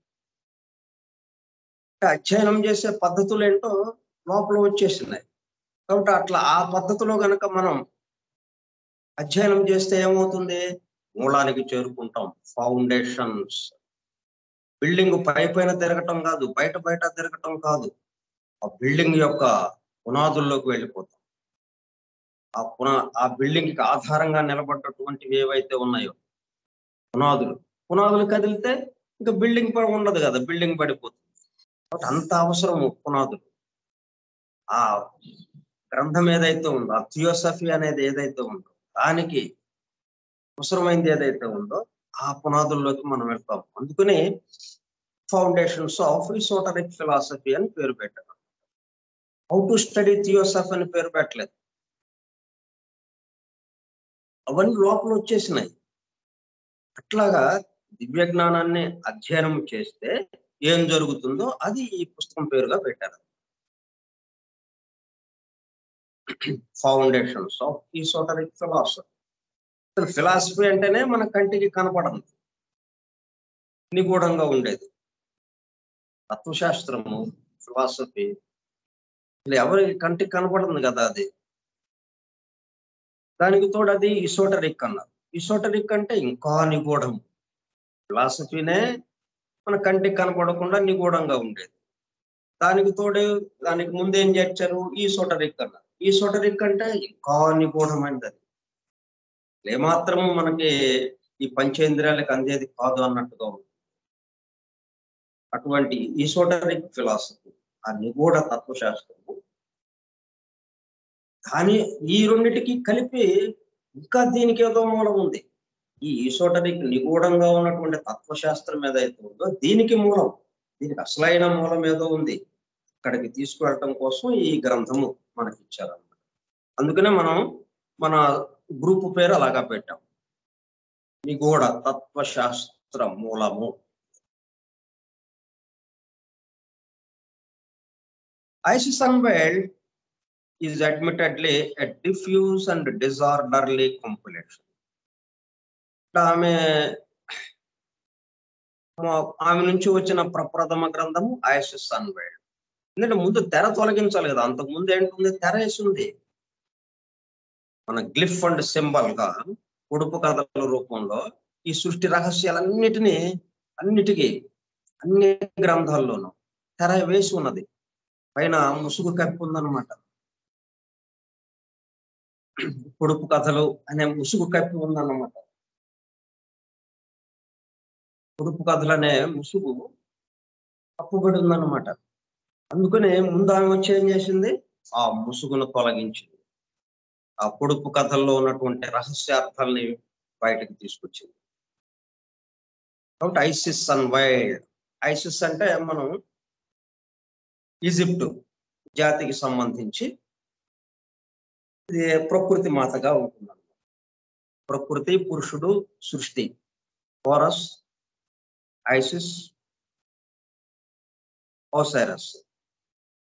అధ్యయనం చేసే పద్ధతులు ఏంటో లోపల వచ్చేసినాయి. కాబట్టి అట్లా ఆ పద్ధతిలో గనక మనం అధ్యయనం చేస్తే ఏమవుతుంది? మూలానికి చేరుకుంటాం. ఫౌండేషన్స్, బిల్డింగ్ పైన తిరగటం కాదు, బయట తిరగటం కాదు, ఆ బిల్డింగ్ యొక్క పునాదుల్లోకి వెళ్ళిపోతాం. ఆ బిల్డింగ్ కి ఆధారంగా నిలబడ్డటువంటివి ఏవైతే ఉన్నాయో పునాదులు కదిలితే ఇంకా బిల్డింగ్ ఉండదు కదా, బిల్డింగ్ పడిపోతుంది. కాబట్టి అంత అవసరం పునాదులు. ఆ గ్రంథం ఏదైతే ఉందో, ఆ థియోసఫీ అనేది ఏదైతే ఉందో, దానికి అవసరమైంది ఏదైతే ఉందో ఆ పునాదుల్లోకి మనం వెళ్తాం. అందుకని ఫౌండేషన్స్ ఆఫ్ ఎసోటరిక్ ఫిలాసఫీ అని పేరు పెట్టారు. హౌ టు స్టడీ థియోసఫీ అని పేరు పెట్టలేదు. అవన్నీ లోపల వచ్చేసినాయి. అట్లాగా దివ్య జ్ఞానాన్ని అధ్యయనం చేస్తే ఏం జరుగుతుందో అది ఈ పుస్తకం పేరుగా పెట్టారు. Foundations of esoteric philosophy. Philosophy అంటేనే మన కంటికి కనపడదు, నిగూఢంగా ఉండేది. తత్వశాస్త్రము, ఫిలాసఫీ ఎవరి కంటికి కనపడుతుంది కదా అది. దానికి తోడు అది ఇసోటరిక్ అన్నారు. ఇసోటరిక్ అంటే ఇంకా నిగూఢం. ఫిలాసఫీనే మన కంటికి కనపడకుండా నిగూఢంగా ఉండేది. దానికి తోడు దానికి ముందేం చేర్చారు ఈసోటరిక్ అన్నారు. ఈసోటరిక్ అంటే ఇంకా నిగూఢమైనది అది. ఏమాత్రం మనకి ఈ పంచేంద్రియాలకు అందేది కాదు అన్నట్టుగా ఉంది. అటువంటి ఈసోటరిక్ ఫిలాసఫీ, ఆ నిగూఢ తత్వశాస్త్రము, కానీ ఈ రెండిటికి కలిపి ఇంకా దీనికి ఏదో మూలం ఉంది. ఈ ఈసోటరిక్ నిగూఢంగా ఉన్నటువంటి తత్వశాస్త్రం ఏదైతే ఉందో దీనికి మూలం, దీనికి అసలైన మూలం ఏదో ఉంది. అక్కడికి తీసుకువెళ్ళటం కోసం ఈ గ్రంథము మనకి ఇచ్చారన్నమాట. అందుకనే మనం మన గ్రూప్ పేరు అలాగా పెట్టాం, నిగూఢ తత్వశాస్త్ర మూలము. Isis unveiled is admittedly a diffuse and disorderly compilation. ఆమె నుంచి వచ్చిన ప్రప్రథమ గ్రంథము ఐసిస్ అన్వైల్డ్. ఎందుకంటే ముందు తెర తొలగించాలి కదా, అంతకు ముందు ఏంటుంది, తెర వేసింది. మన గ్లిఫ్ అండ్ సింబల్ గా పొడుపు కథల రూపంలో ఈ సృష్టి రహస్యాలన్నిటికీ అన్ని గ్రంథాల్లోనూ తెర వేసి ఉన్నది, పైన ముసుగు కప్పి ఉందన్నమాట. పొడుపు కథలు అనే ముసుగు కప్పి ఉందన్నమాట. పొడుపు కథలు అనే ముసుగు కప్పుబడి ఉందన్నమాట. అందుకనే ముందు ఆమె వచ్చి ఏం చేసింది, ఆ ముసుగును తొలగించింది, ఆ పొడుపు కథల్లో ఉన్నటువంటి రహస్యార్థాలని బయటకు తీసుకొచ్చింది. కాబట్టి ఐసిస్ అన్వైల్డ్. ఐసిస్ అంటే మనం ఈజిప్ట్ జాతికి సంబంధించి ఇది ప్రకృతి మాతగా ఉంటుంది. ప్రకృతి, పురుషుడు, సృష్టి. Horus, ISIS, ఓసైరస్.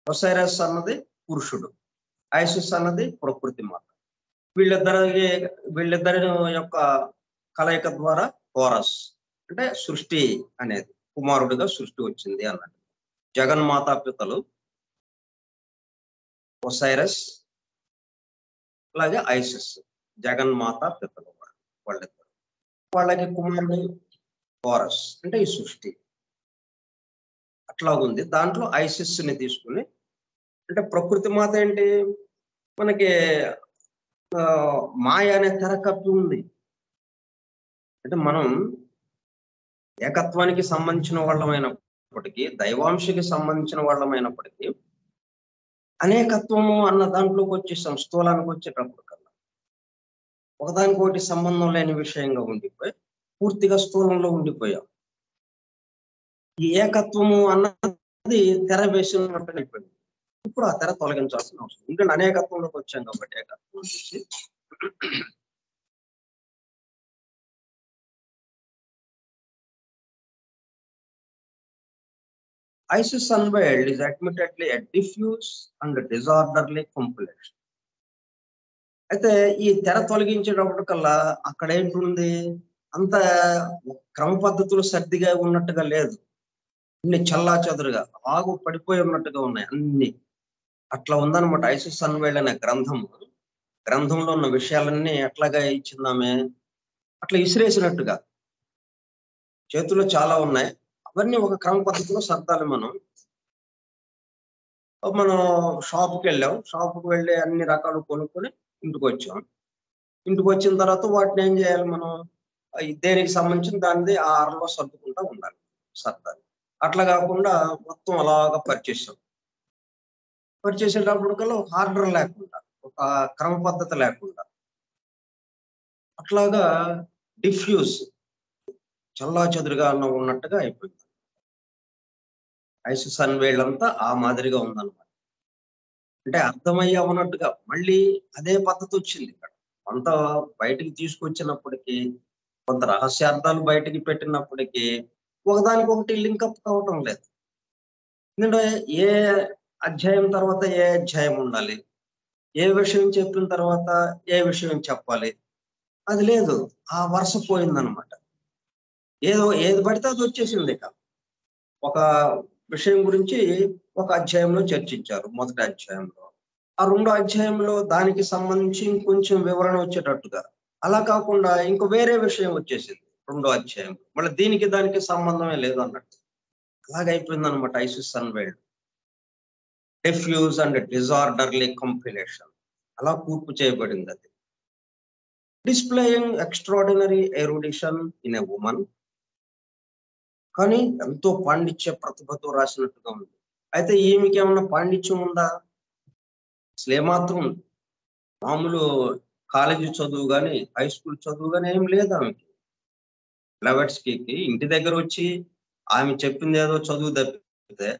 ఓసైరస్ అన్నది పురుషుడు, ఐసిస్ అన్నది ప్రకృతి మాత. వీళ్ళిద్దరి యొక్క కలయిక ద్వారా హోరస్ అంటే సృష్టి అనేది కుమారుడిగా సృష్టి వచ్చింది అన్నట్టు. జగన్మాతా పితలు ఓసైరస్, అలాగే ఐసిస్, జగన్మాతా పితలు వాళ్ళిద్దరు. వాళ్ళకి కుమారుడు హోరస్ అంటే ఈ సృష్టి. అట్లా ఉంది. దాంట్లో ఐసిస్ ని తీసుకుని, అంటే ప్రకృతి మాత ఏంటి, మనకి మాయ అనే తెర కప్పి ఉంది. అంటే మనం ఏకత్వానికి సంబంధించిన వాళ్ళమైనప్పటికీ, దైవాంశకి సంబంధించిన వాళ్ళమైనప్పటికీ, అనేకత్వము అన్న దాంట్లోకి వచ్చేసాం. స్థూలానికి వచ్చేటప్పుడు కల్లా ఒకదానికొకటి సంబంధం లేని విషయంగా ఉండిపోయి పూర్తిగా స్థూలంలో ఉండిపోయాం. ఈ ఏకత్వము అన్నది తెర వేసినట్టు అయిపోయింది. ఇప్పుడు ఆ తెర తొలగించాల్సిన అవసరం, ఎందుకంటే అనేకత్వంలోకి వచ్చాం కాబట్టి. ఏకత్వం నుంచి Isis unveiled is admittedly a diffuse and disorderly compilation. అయితే ఈ తెర తొలగించేటప్పుడు కల్లా అక్కడ ఏంటుంది, అంత క్రమ పద్ధతులు సర్దిగా ఉన్నట్టుగా లేదు, అన్ని చల్లా చెదురుగా ఆగు పడిపోయి ఉన్నట్టుగా ఉన్నాయి అన్ని. అట్లా ఉందన్నమాట ఐసిస్ అన్వైల్డ్ అనే గ్రంథంలో ఉన్న విషయాలన్నీ ఎట్లాగా ఇచ్చిందామే, అట్లా ఇసిరేసినట్టుగా. చేతుల్లో చాలా ఉన్నాయి, అవన్నీ ఒక క్రమ పద్ధతిలో సర్దాలి. మనం షాప్కి వెళ్ళాం, షాప్కి వెళ్ళి అన్ని రకాలు కొనుక్కొని ఇంటికి వచ్చాం. ఇంటికి వచ్చిన తర్వాత వాటిని ఏం చేయాలి, మనం దేనికి సంబంధించిన దాన్ని ఆ అరలో సర్దుకుంటా ఉండాలి, సర్దాలి. అట్లా కాకుండా మొత్తం అలాగా పరిచేసేటప్పుడు కల్లా ఒక ఆర్డర్ లేకుండా, ఒక క్రమ పద్ధతి లేకుండా అట్లాగా డిఫ్యూజ్ చల్లా చెదురుగా ఉన్నట్టుగా అయిపోయింది. ఐసిస్ అన్వైల్డ్ అంతా ఆ మాదిరిగా ఉందన్నమాట. అంటే అర్థమయ్యి ఉన్నట్టుగా మళ్ళీ అదే పద్ధతి వచ్చింది. ఇక్కడ కొంత బయటికి తీసుకొచ్చినప్పటికీ, కొంత రహస్యార్థాలు బయటికి పెట్టినప్పటికీ ఒకదానికొకటి లింకప్ కావటం లేదు. ఎందుకంటే ఏ అధ్యాయం తర్వాత ఏ అధ్యాయం ఉండాలి, ఏ విషయం చెప్పిన తర్వాత ఏ విషయం చెప్పాలి, అది లేదు. ఆ వరుస పోయిందనమాట. ఏది పడితే అది వచ్చేసింది. ఇక ఒక విషయం గురించి ఒక అధ్యాయంలో చర్చించారు, మొదటి అధ్యాయంలో. ఆ రెండో అధ్యాయంలో దానికి సంబంధించి ఇంకొంచెం వివరణ వచ్చేటట్టుగా, అలా కాకుండా ఇంకో వేరే విషయం వచ్చేసింది. రెండో అధ్యాయం. మళ్ళీ దీనికి దానికి సంబంధమే లేదు అన్నట్టు. అలాగైపోయింది అనమాట Isis unveiled. Diffuse and disorderly compilation అలా కూర్పు చేయబడింది అది. Displaying extraordinary erudition in a woman, కానీ ఎంతో పాండిత్య ప్రతిభతో రాసినట్టుగా ఉంది. అయితే ఈమెకి ఏమన్నా పాండిత్యం ఉందా? అసలు ఏమాత్రం మామూలు కాలేజీ చదువు కానీ హై స్కూల్ చదువు కానీ ఏం లేదు ఆమెకి. బ్లవెట్స్కీ ఇంటి దగ్గర వచ్చి ఆమె చెప్పింది ఏదో చదువు తప్పితే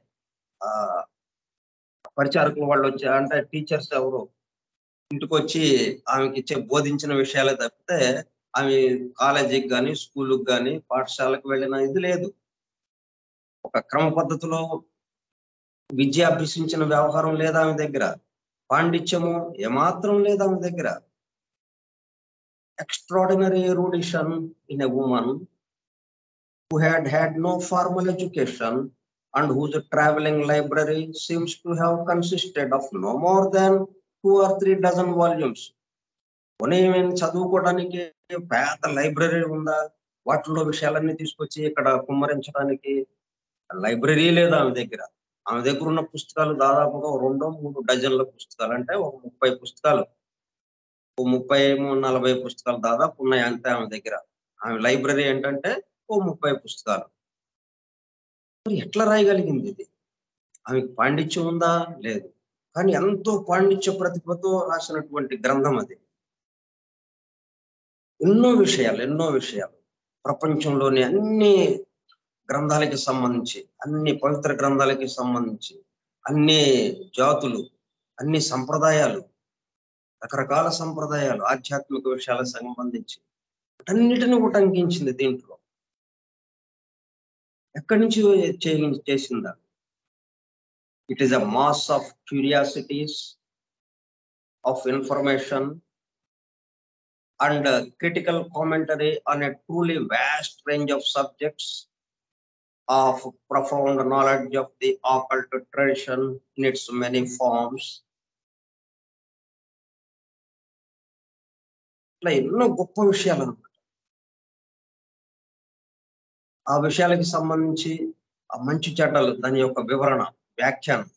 ఆ పరిచారకులు వాళ్ళు వచ్చి అంటే టీచర్స్ ఎవరు ఇంటికి వచ్చి ఆమెకి బోధించిన విషయాలే తప్పితే ఆమె కాలేజీకి కానీ స్కూల్కి కానీ పాఠశాలకు వెళ్ళిన ఇది లేదు. ఒక క్రమ పద్ధతిలో విద్య అభ్యసించిన వ్యవహారం లేదు ఆమె దగ్గర. పాండిత్యము ఏమాత్రం లేదు ఆమె దగ్గర. Extraordinary erudition in a woman who had no formal education and whose traveling library seems to have consisted of no more than 2 or 3 dozen volumes. చదువుకోవడానికి పెద్ద లైబ్రరీ ఉందా? వాటిలో విషయాలన్నీ తీసుకొచ్చి ఇక్కడ కుమ్మరించడానికి లైబ్రరీ లేదు ఆమె దగ్గర. ఆమె దగ్గర ఉన్న పుస్తకాలు దాదాపుగా 2-3 డజన్ల పుస్తకాలు, అంటే ఒక 30 పుస్తకాలు, 30-40 పుస్తకాలు దాదాపు ఉన్నాయి అంతే ఆమె దగ్గర. ఆమె లైబ్రరీ ఏంటంటే 30 పుస్తకాలు. మరి ఎట్లా రాయగలిగింది ఇది? ఆమెకు పాండిత్యం ఉందా? లేదు. కానీ ఎంతో పాండిత్య ప్రతిభతో రాసినటువంటి గ్రంథం అది. ఎన్నో విషయాలు ప్రపంచంలోని అన్ని గ్రంథాలకి సంబంధించి, అన్ని పవిత్ర గ్రంథాలకి సంబంధించి, అన్ని జాతులు, అన్ని సంప్రదాయాలు, రకరకాల సంప్రదాయాలు, ఆధ్యాత్మిక విషయాలకు సంబంధించి అన్నిటిని ఉటంకించింది దీంట్లో. ఎక్కడి నుంచి చేసిందా? It is a mass of curiosities, of information and critical commentary on a truly vast range of subjects, of profound knowledge of the occult tradition in its many forms. ఇట్లా ఎన్నో గొప్ప విషయాలు అన్నమాట. ఆ విషయాలకి సంబంధించి ఆ మంచి చెడ్డలు, దాని యొక్క వివరణ, వ్యాఖ్యానం.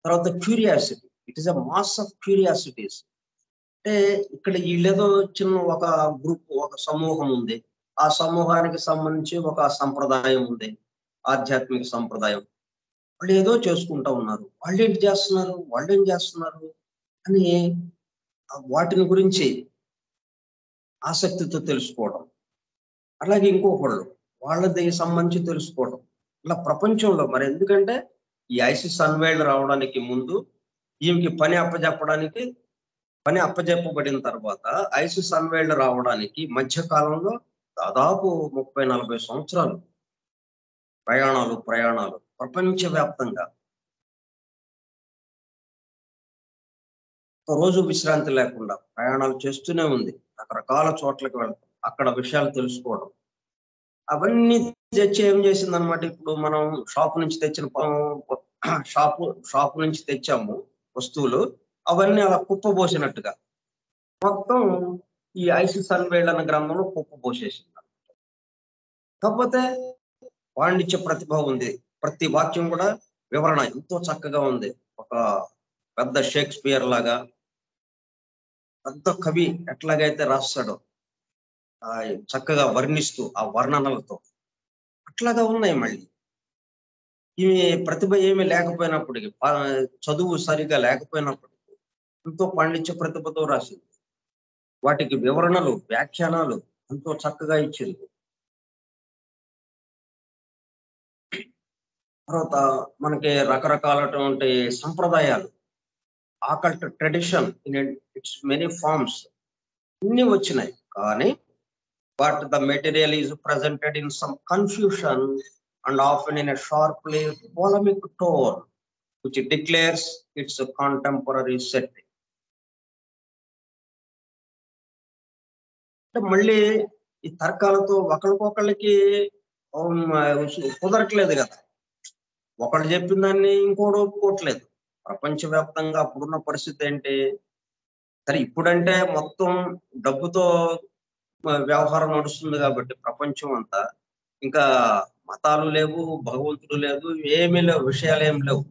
తర్వాత curiosity, it is a mass of curiosities. అంటే ఇక్కడ వీళ్ళేదో చిన్న ఒక గ్రూప్, ఒక సమూహం ఉంది. ఆ సమూహానికి సంబంధించి ఒక సంప్రదాయం ఉంది, ఆధ్యాత్మిక సంప్రదాయం. వాళ్ళు ఏదో చేసుకుంటా ఉన్నారు, వాళ్ళు ఏం చేస్తున్నారు అని వాటిని గురించి ఆసక్తితో తెలుసుకోవడం. అలాగే ఇంకొకళ్ళు వాళ్ళది సంబంధించి తెలుసుకోవడం. ఇలా ప్రపంచంలో మరి ఎందుకంటే ఈ ఐసిస్ అన్వైల్డ్ రావడానికి ముందు ఈమెకి పని అప్పజెప్పబడిన తర్వాత ఐసిస్ అన్వైల్డ్ రావడానికి మధ్య కాలంలో దాదాపు 30-40 సంవత్సరాలు ప్రయాణాలు ప్రపంచవ్యాప్తంగా. రోజు విశ్రాంతి లేకుండా ప్రయాణాలు చేస్తూనే ఉంది. రకరకాల చోట్లకి వెళ్తాం, అక్కడ విషయాలు తెలుసుకోవడం. అవన్నీ తెచ్చి ఏం చేసిందనమాట, ఇప్పుడు మనం షాపు నుంచి తెచ్చాము వస్తువులు, అవన్నీ అలా కుప్పబోసినట్టుగా మొత్తం ఈ ఐసిస్ అన్వైల్డ్ అన్న గ్రంథంలో కుప్పబోసేసింది. కాకపోతే పాండిత్య ప్రతిభ ఉంది. ప్రతి వాక్యం కూడా వివరణ ఎంతో చక్కగా ఉంది. ఒక పెద్ద షేక్స్పియర్ లాగా, పెద్ద కవి ఎట్లాగైతే రాస్తాడో చక్కగా వర్ణిస్తూ ఆ వర్ణనలతో అట్లాగా ఉన్నాయి. మళ్ళీ ఈమె ప్రతిభ ఏమీ లేకపోయినప్పటికీ, చదువు సరిగా లేకపోయినప్పటికీ ఎంతో పాండిత్య ప్రతిభతో రాసింది. వాటికి వివరణలు, వ్యాఖ్యానాలు ఎంతో చక్కగా ఇచ్చింది. తర్వాత మనకి రకరకాలటువంటి సంప్రదాయాలు, occult tradition in its many forms అన్ని వచ్చినాయి. కానీ but the material is presented in some confusion and often in a sharply polemic tone which declares its contemporary setting. మళ్ళీ ఈ తర్కాలతో ఒకళ్ళకి కుదరట్లేదు కదా, ఒకళ్ళు చెప్పిన దాన్ని ఇంకోటి ఒప్పుకోవట్లేదు. ప్రపంచవ్యాప్తంగా అప్పుడున్న పరిస్థితి ఏంటి, సరే ఇప్పుడంటే మొత్తం డబ్బుతో వ్యవహారం నడుస్తుంది కాబట్టి ప్రపంచం అంతా ఇంకా మతాలు లేవు, భగవంతుడు లేదు, ఏమీ లేవు, విషయాలు ఏమి లేవు.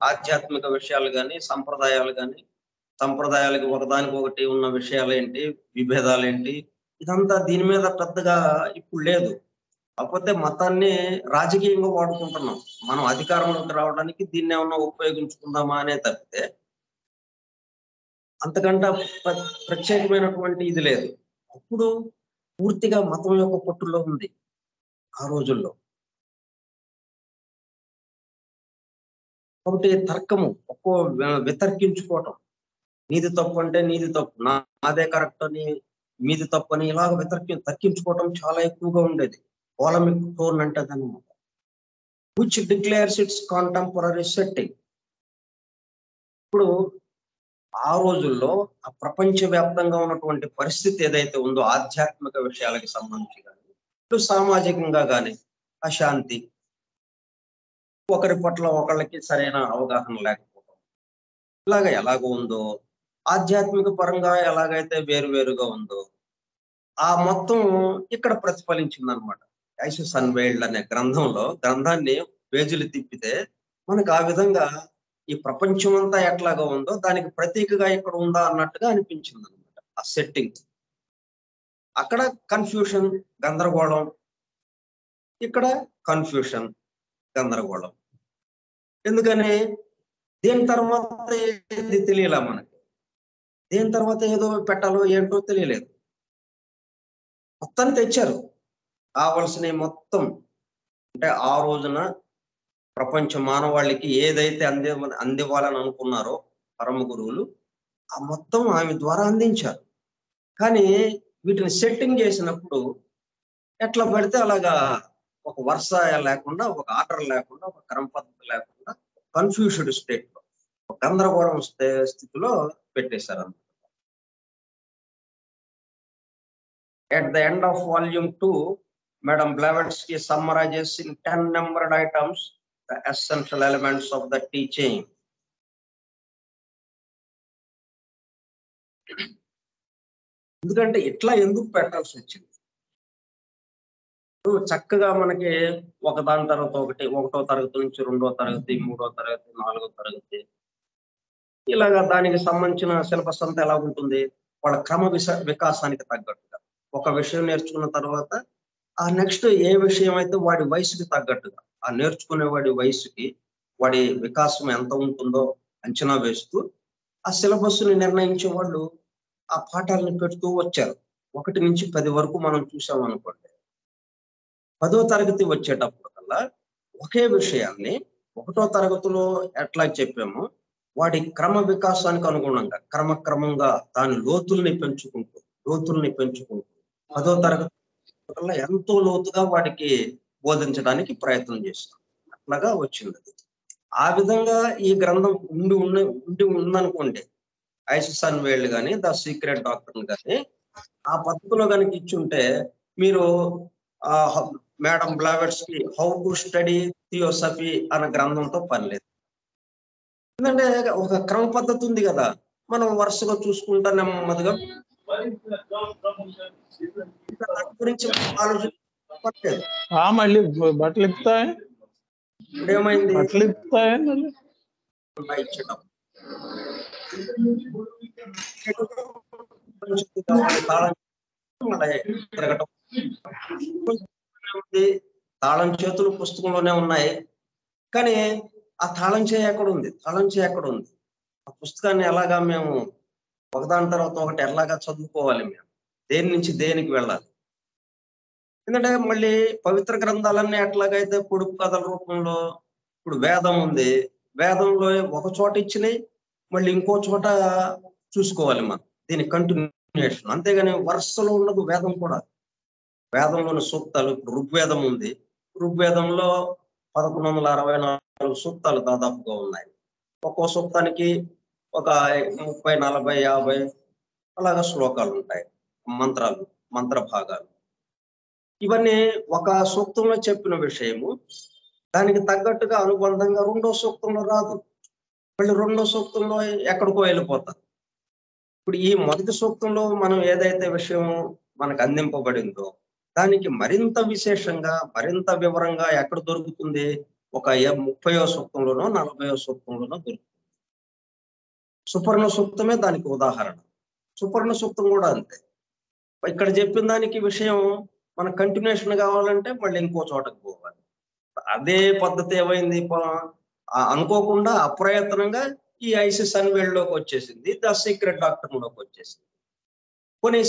ఆధ్యాత్మిక విషయాలు కానీ, సంప్రదాయాలకి ఒకదానికొకటి ఉన్న విషయాలేంటి, విభేదాలేంటి, ఇదంతా దీని మీద పెద్దగా ఇప్పుడు లేదు. కాకపోతే మతాన్ని రాజకీయంగా వాడుకుంటున్నాం. మనం అధికారంలోకి రావడానికి దీన్ని ఏమన్నా ఉపయోగించుకుందామా అనే తప్పితే అంతకంటే ప్రత్యేకమైనటువంటి ఇది లేదు. అప్పుడు పూర్తిగా మతం యొక్క పట్టులో ఉంది ఆ రోజుల్లో. కాబట్టి తర్కము, ఒక్కో వితర్కించుకోవటం, నీది తప్పు అంటే నీది తప్పు, నాదే కరెక్ట్ అని మీది తప్పు అని ఇలాగ తర్కించుకోవటం చాలా ఎక్కువగా ఉండేది. పోలమిక్ టోన్ అంటే అదనమాట. Which declares it's contemporary setting. ఇప్పుడు ఆ రోజుల్లో ఆ ప్రపంచవ్యాప్తంగా ఉన్నటువంటి పరిస్థితి ఏదైతే ఉందో ఆధ్యాత్మిక విషయాలకి సంబంధించి కానీ, ఇప్పుడు సామాజికంగా కానీ అశాంతి, ఒకరి పట్ల ఒకళ్ళకి సరైన అవగాహన లేకపోవడం, ఇలాగ ఎలాగో ఉందో ఆధ్యాత్మిక పరంగా ఎలాగైతే వేరువేరుగా ఉందో ఆ మొత్తం ఇక్కడ ప్రతిఫలించింది అనమాట. ఐసిస్ అన్వెయిల్డ్ అనే గ్రంథాన్ని పేజీలు తిప్పితే మనకు ఆ విధంగా ఈ ప్రపంచం అంతా ఎట్లాగా ఉందో దానికి ప్రతీకగా ఇక్కడ ఉందా అన్నట్టుగా అనిపించింది అనమాట ఆ సెట్టింగ్. అక్కడ కన్ఫ్యూషన్, గందరగోళం, ఇక్కడ కన్ఫ్యూషన్, గందరగోళం. ఎందుకని దేని తర్వాత ఏది తెలియలే మనకి, దేని తర్వాత ఏదో పెట్టాలో ఏంటో తెలియలేదు. మొత్తాన్ని తెచ్చారు, కావలసినవి మొత్తం. అంటే ఆ రోజున ప్రపంచ మానవాళికి ఏదైతే అందివ్వాలని అనుకున్నారో పరమ గురువులు ఆ మొత్తం ఆమె ద్వారా అందించారు. కానీ వీటిని సెట్టింగ్ చేసినప్పుడు ఎట్లా పడితే అలాగా ఒక వరుస లేకుండా, ఒక ఆర్డర్ లేకుండా, ఒక క్రమ పద్ధతి లేకుండా కన్ఫ్యూజ్డ్ స్టేట్ లో, ఒక గందరగోళం స్థితిలో పెట్టేశారు. At the end of volume 2, Madam Blavatsky summarizes in 10 numbered items the essential elements of the teaching. ఎందుకంటే ఇట్లా ఎందుకు పెట్టాల్సి వచ్చింది? చక్కగా మనకి ఒకదాని తర్వాత ఒకటి, 1వ తరగతి నుంచి 2వ తరగతి, 3వ తరగతి, 4వ తరగతి, ఇలాగా దానికి సంబంధించిన సిలబస్ అంతా ఎలా ఉంటుంది? వాళ్ళ వికాసానికి తగ్గట్టుగా ఒక విషయం నేర్చుకున్న తర్వాత ఆ నెక్స్ట్ ఏ విషయం అయితే వాడి వయసుకి తగ్గట్టుగా, ఆ నేర్చుకునే వాడి వయసుకి వాడి వికాసం ఎంత ఉంటుందో అంచనా వేస్తూ ఆ సిలబస్ ని నిర్ణయించే వాళ్ళు ఆ పాఠాలను పెడుతూ వచ్చారు. 1 నుంచి 10 వరకు మనం చూసాం అనుకోండి. 10వ తరగతి వచ్చేటప్పుడు కల్లా ఒకే విషయాన్ని 1వ తరగతిలో ఎట్లా చెప్పామో వాడి క్రమ వికాసానికి అనుగుణంగా క్రమంగా దాని లోతుల్ని పెంచుకుంటూ 10వ తరగతి వల్ల ఎంతో లోతుగా వాడికి బోధించడానికి ప్రయత్నం చేస్తాం. అట్లాగా వచ్చింది. ఆ విధంగా ఈ గ్రంథం ఉండి ఉందనుకోండి, ఐసిస్ అన్వెయిల్డ్ కానీ, ద సీక్రెట్ డాక్టర్ కానీ ఆ పద్ధతిలో కనుక ఇచ్చుంటే మీరు madam Blavatsky how to study theosophy అనే గ్రంథంతో పని లేదు. ఎందుకంటే ఒక క్రమ పద్ధతి ఉంది కదా, మనం వరుసగా చూసుకుంటా నెమ్మదిగా గురించి ఆలోచించలేదు. మళ్ళీ బట్టలు ఇప్పుతాయి, ఇప్పుడు ఏమైంది? బట్టలు ఇప్పుతాయి ఇచ్చేటప్పుడు తాళం చేతులు పుస్తకంలోనే ఉన్నాయి, కానీ ఆ తాళం చేయి ఎక్కడ ఉంది? ఆ పుస్తకాన్ని ఎలాగా మేము ఒకదాని తర్వాత ఒకటి ఎలాగా చదువుకోవాలి? మేము దేని నుంచి దేనికి వెళ్ళాలి? ఎందుకంటే మళ్ళీ పవిత్ర గ్రంథాలన్నీ ఎట్లాగైతే పొడుపు కథల రూపంలో, ఇప్పుడు వేదం ఉంది, వేదంలో ఒక చోట ఇచ్చినాయి, మళ్ళీ ఇంకో చోట చూసుకోవాలి మనం, దీని కంటిన్యూషన్. అంతేగాని వరుసలో ఉన్నది వేదం కూడా. వేదంలోని సూక్తాలు, ఇప్పుడు ఋగ్వేదం ఉంది, ఋగ్వేదంలో 1164 సూక్తాలు దాదాపుగా ఉన్నాయి. ఒక్కో సూక్తానికి ఒక 30, 40, 50 అలాగా శ్లోకాలు ఉంటాయి, మంత్ర భాగాలు. ఇవన్నీ ఒక సూక్తంలో చెప్పిన విషయము దానికి తగ్గట్టుగా అనుబంధంగా 2వ సూక్తంలో రాదు, మళ్ళీ 2వ సూక్తంలో ఎక్కడికో వెళ్ళిపోతారు. ఇప్పుడు ఈ మొదటి సూక్తంలో మనం ఏదైతే విషయం మనకు అందింపబడిందో దానికి మరింత విశేషంగా మరింత వివరంగా ఎక్కడ దొరుకుతుంది? ఒక 30వ సూక్తంలోనో 40వ సూక్తంలోనో దొరుకుతుంది. సుపర్ణ సూక్తమే దానికి ఉదాహరణ. సుపర్ణ సూక్తం కూడా అంతే. ఇక్కడ చెప్పిన దానికి విషయం మన కంటిన్యూషన్ కావాలంటే మళ్ళీ ఇంకో చోటకు పోవాలి. అదే పద్ధతి ఏమైంది అనుకోకుండా అప్రయత్నంగా ఈ ఐసిస్ అన్వేల్డ్ లోకి వచ్చేసింది, ద సీక్రెట్ డాక్టర్ లోకి వచ్చేసింది. కొన్ని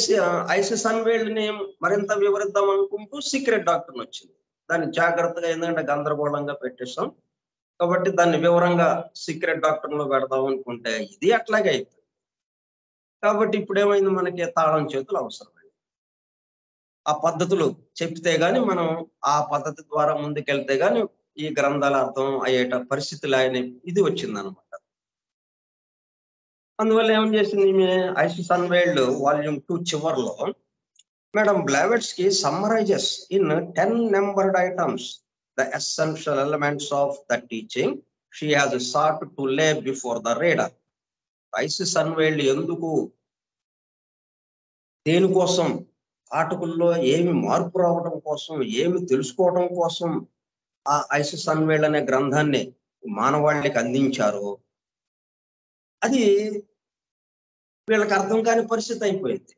ఐసిస్ అన్వేల్డ్ ని మరింత వివరిద్దాం అనుకుంటూ సీక్రెట్ డాక్టర్ వచ్చింది. దాన్ని జాగ్రత్తగా ఏంటంటే గందరగోళంగా పెట్టేస్తాం కాబట్టి దాన్ని వివరంగా సీక్రెట్ డాక్టర్ లో పెడదాం అనుకుంటే ఇది అట్లాగే అయిపోయింది. కాబట్టి ఇప్పుడు ఏమైంది, మనకి తాళం చేతులు అవసరమైంది. ఆ పద్ధతులు చెప్తే గాని మనం ఆ పద్ధతి ద్వారా ముందుకెళ్తే గాని ఈ గ్రంథాల అర్థం అయ్యేట పరిస్థితులు ఆయన ఇది వచ్చిందనమాట. అందువల్ల ఏం చేసింది ఐసిస్ అన్వేల్డ్ వాల్యూమ్ 2 చివర్లో madam Blavatsky summarises in 10 numbered items the essential elements of the teaching she has sought to lay before the reader. Isis unveiled ఎందుకు, దేనికోసం, ఆటకుల్లో ఏమి మార్పు రావడం కోసం, ఏమి తెలుసుకోవడం కోసం ఆ ఐసిస్ అన్వేల్డ్ అనే గ్రంథాన్ని మానవాళికి అందించారు, అది వీళ్ళకి అర్థం కాని పరిస్థితి అయిపోయింది.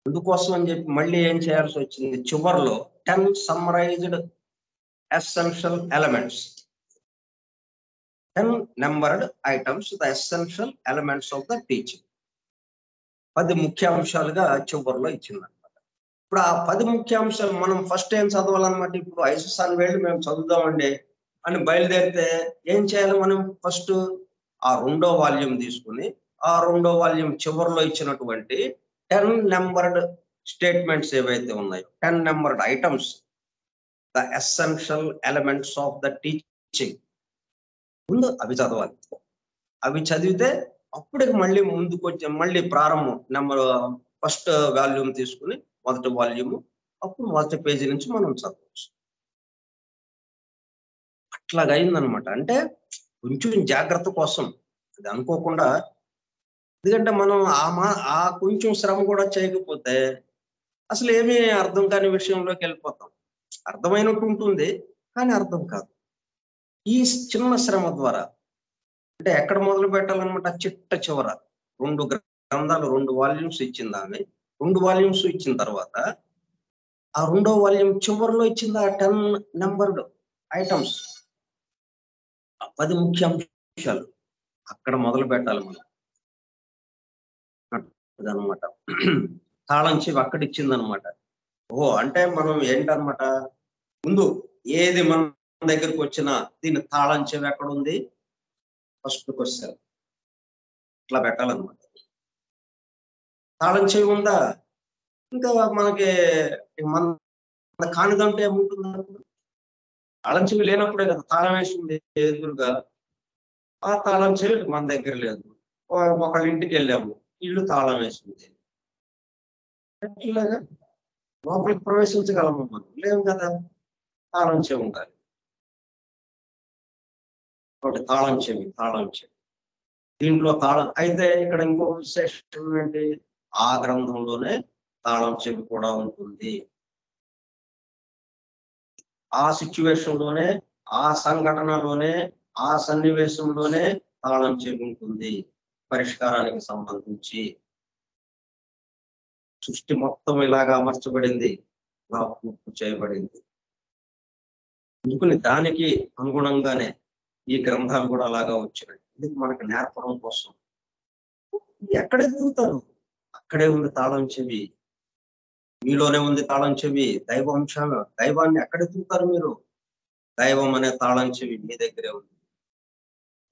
అందుకోసం అని చెప్పి మళ్ళీ ఏం చేయాల్సి వచ్చింది, చివర్లో 10 summarised essential elements, 10 numbered items the essential elements of the teaching, 10 ముఖ్యాంశాలుగా చివర్లో ఇచ్చిందనమాట. ఇప్పుడు ఆ 10 ముఖ్యాంశాలు మనం ఫస్ట్ ఏం చదవాలన్నమాట. ఇప్పుడు ఐసిస్ అన్వేల్డ్ మేము చదువుదామండి అని బయలుదేరితే ఏం చేయాలి మనం? ఫస్ట్ ఆ 2వ వాల్యూమ్ తీసుకుని ఆ 2వ వాల్యూమ్ చివరిలో ఇచ్చినటువంటి 10 నెంబర్డ్ స్టేట్మెంట్స్ ఏవైతే ఉన్నాయో, 10 numbered items the essential elements of the teaching, ముందు అవి చదవాలి. అవి చదివితే అప్పటికి మళ్ళీ ముందుకు వచ్చే మళ్ళీ ప్రారంభం నెంబర్ ఫస్ట్ వాల్యూమ్ తీసుకుని మొదటి వాల్యూమ్ అప్పుడు మొదటి పేజీ నుంచి మనం చదవచ్చు. అట్లాగా అయిందనమాట. అంటే కొంచెం జాగ్రత్త కోసం, అది అనుకోకుండా, ఎందుకంటే మనం ఆ కొంచెం శ్రమ కూడా చేయకపోతే అసలు ఏమీ అర్థం కాని విషయంలోకి వెళ్ళిపోతాం. అర్థమైనట్టు ఉంటుంది కానీ అర్థం కాదు. ఈ చిన్న శ్రమ ద్వారా అంటే ఎక్కడ మొదలు పెట్టాలన్నమాట, చిట్ట చివర 2 గ్రంథాలు 2 వాల్యూమ్స్ ఇచ్చింది ఆమె. 2 వాల్యూమ్స్ ఇచ్చిన తర్వాత ఆ 2వ వాల్యూమ్ చివరిలో ఇచ్చింది ఆ 10 నెంబర్డ్ ఐటమ్స్, 10 ముఖ్యాంశాలు. అక్కడ మొదలు పెట్టాలి మనం అనమాట. తాళం చెవి అక్కడ ఇచ్చిందనమాట. అంటే మనం ఏంటనమాట, ముందు ఏది మన దగ్గరకు వచ్చినా దీని తాళం చెవి ఎక్కడ ఉంది, ఫస్ట్ క్వశ్చన్ ఇట్లా పెట్టాలన్నమాట. తాళం చెవి ఉందా, ఇంకా మనకి మన కానిదంటే ఏముంటుంది, తాళం చెవి లేనప్పుడే కదా తాళం వేసింది ఎదురుగా. ఆ తాళం చెవి మన దగ్గర లేదు, ఒకళ్ళ ఇంటికి వెళ్ళాము, ఇల్లు తాళం వేసింది, ఇలాగా లోపలికి ప్రవేశించగలము మనం? లేవు కదా, తాళం చెవి ఉండాలి. ఒకటి తాళం చెవి. దీంట్లో తాళం అయితే ఇక్కడ ఇంకో విశేషం ఏంటి, ఆ గ్రంథంలోనే తాళం చెవి కూడా ఉంటుంది. ఆ సిచ్యువేషన్ లోనే, ఆ సంఘటనలోనే, ఆ సన్నివేశంలోనే తాళం చెవి ఉంటుంది. పరిష్కారానికి సంబంధించి సృష్టి మొత్తం ఇలాగా అమర్చబడింది, ఇలా పూర్తి చేయబడింది. అందుకని దానికి అనుగుణంగానే ఈ గ్రంథాలు కూడా అలాగా వచ్చినాయి. ఇది మనకు నేర్పడం కోసం. ఎక్కడే తిరుగుతారు, అక్కడే ఉంది తాళం చెవి, మీలోనే ఉంది తాళం చెవి. దైవాన్ని ఎక్కడ తిరుగుతారు మీరు? దైవం అనే తాళం చెవి మీ దగ్గరే ఉంది.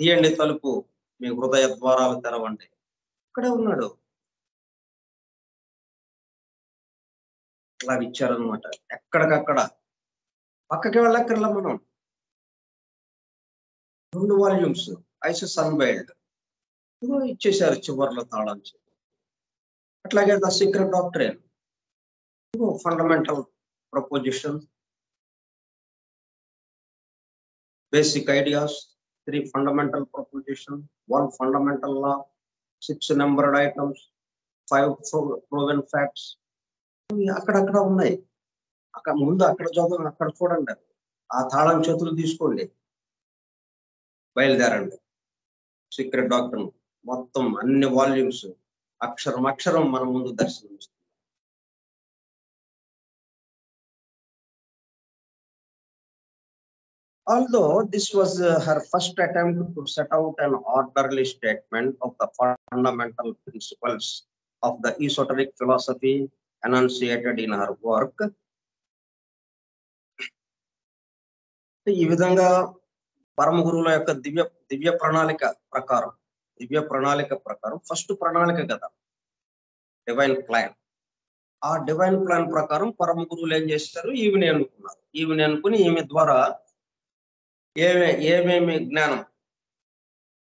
తీయండి తలుపు, మీ హృదయ ద్వారాలు తెరవండి, ఇక్కడే ఉన్నాడు. అలా ఇచ్చారనమాట. ఎక్కడికక్కడ పక్కకి వెళ్ళక్కర్లా మనం. 2 వాల్యూమ్స్ ఐసిస్ అన్వేల్డ్ ఇచ్చేసారు చివరిలో తాళం చెవి. అట్లాగే the secret doctrine, fundamental proposition, basic ideas, 3 fundamental propositions, 1 fundamental law, 6 numbered items, 5 proven facts అక్కడక్కడ ఉన్నాయి. అక్కడ ముందు అక్కడ చదువు, అక్కడ చూడండి. ఆ తాళం చేతులు తీసుకోండి, బయలుదేరండి. సీక్రెట్ డాక్టర్ మొత్తం అన్ని వాల్యూమ్స్ అక్షరం అక్షరం మన ముందు దర్శనమిస్తుంది. Although this was her first attempt to set out an orderly statement of the fundamental principles of the esoteric philosophy enunciated in her work, ఈ విధంగా పరమ గురువుల యొక్క దివ్య ప్రణాళిక ప్రకారం ఫస్ట్ ప్రణాళిక కదా, డివైన్ ప్లాన్. ఆ డివైన్ ప్లాన్ ప్రకారం పరమ గురువులు ఏం చేస్తారు, ఈమెని అనుకున్నారు. ఈమెని అనుకుని ఈమె ద్వారా ఏమేమి జ్ఞానం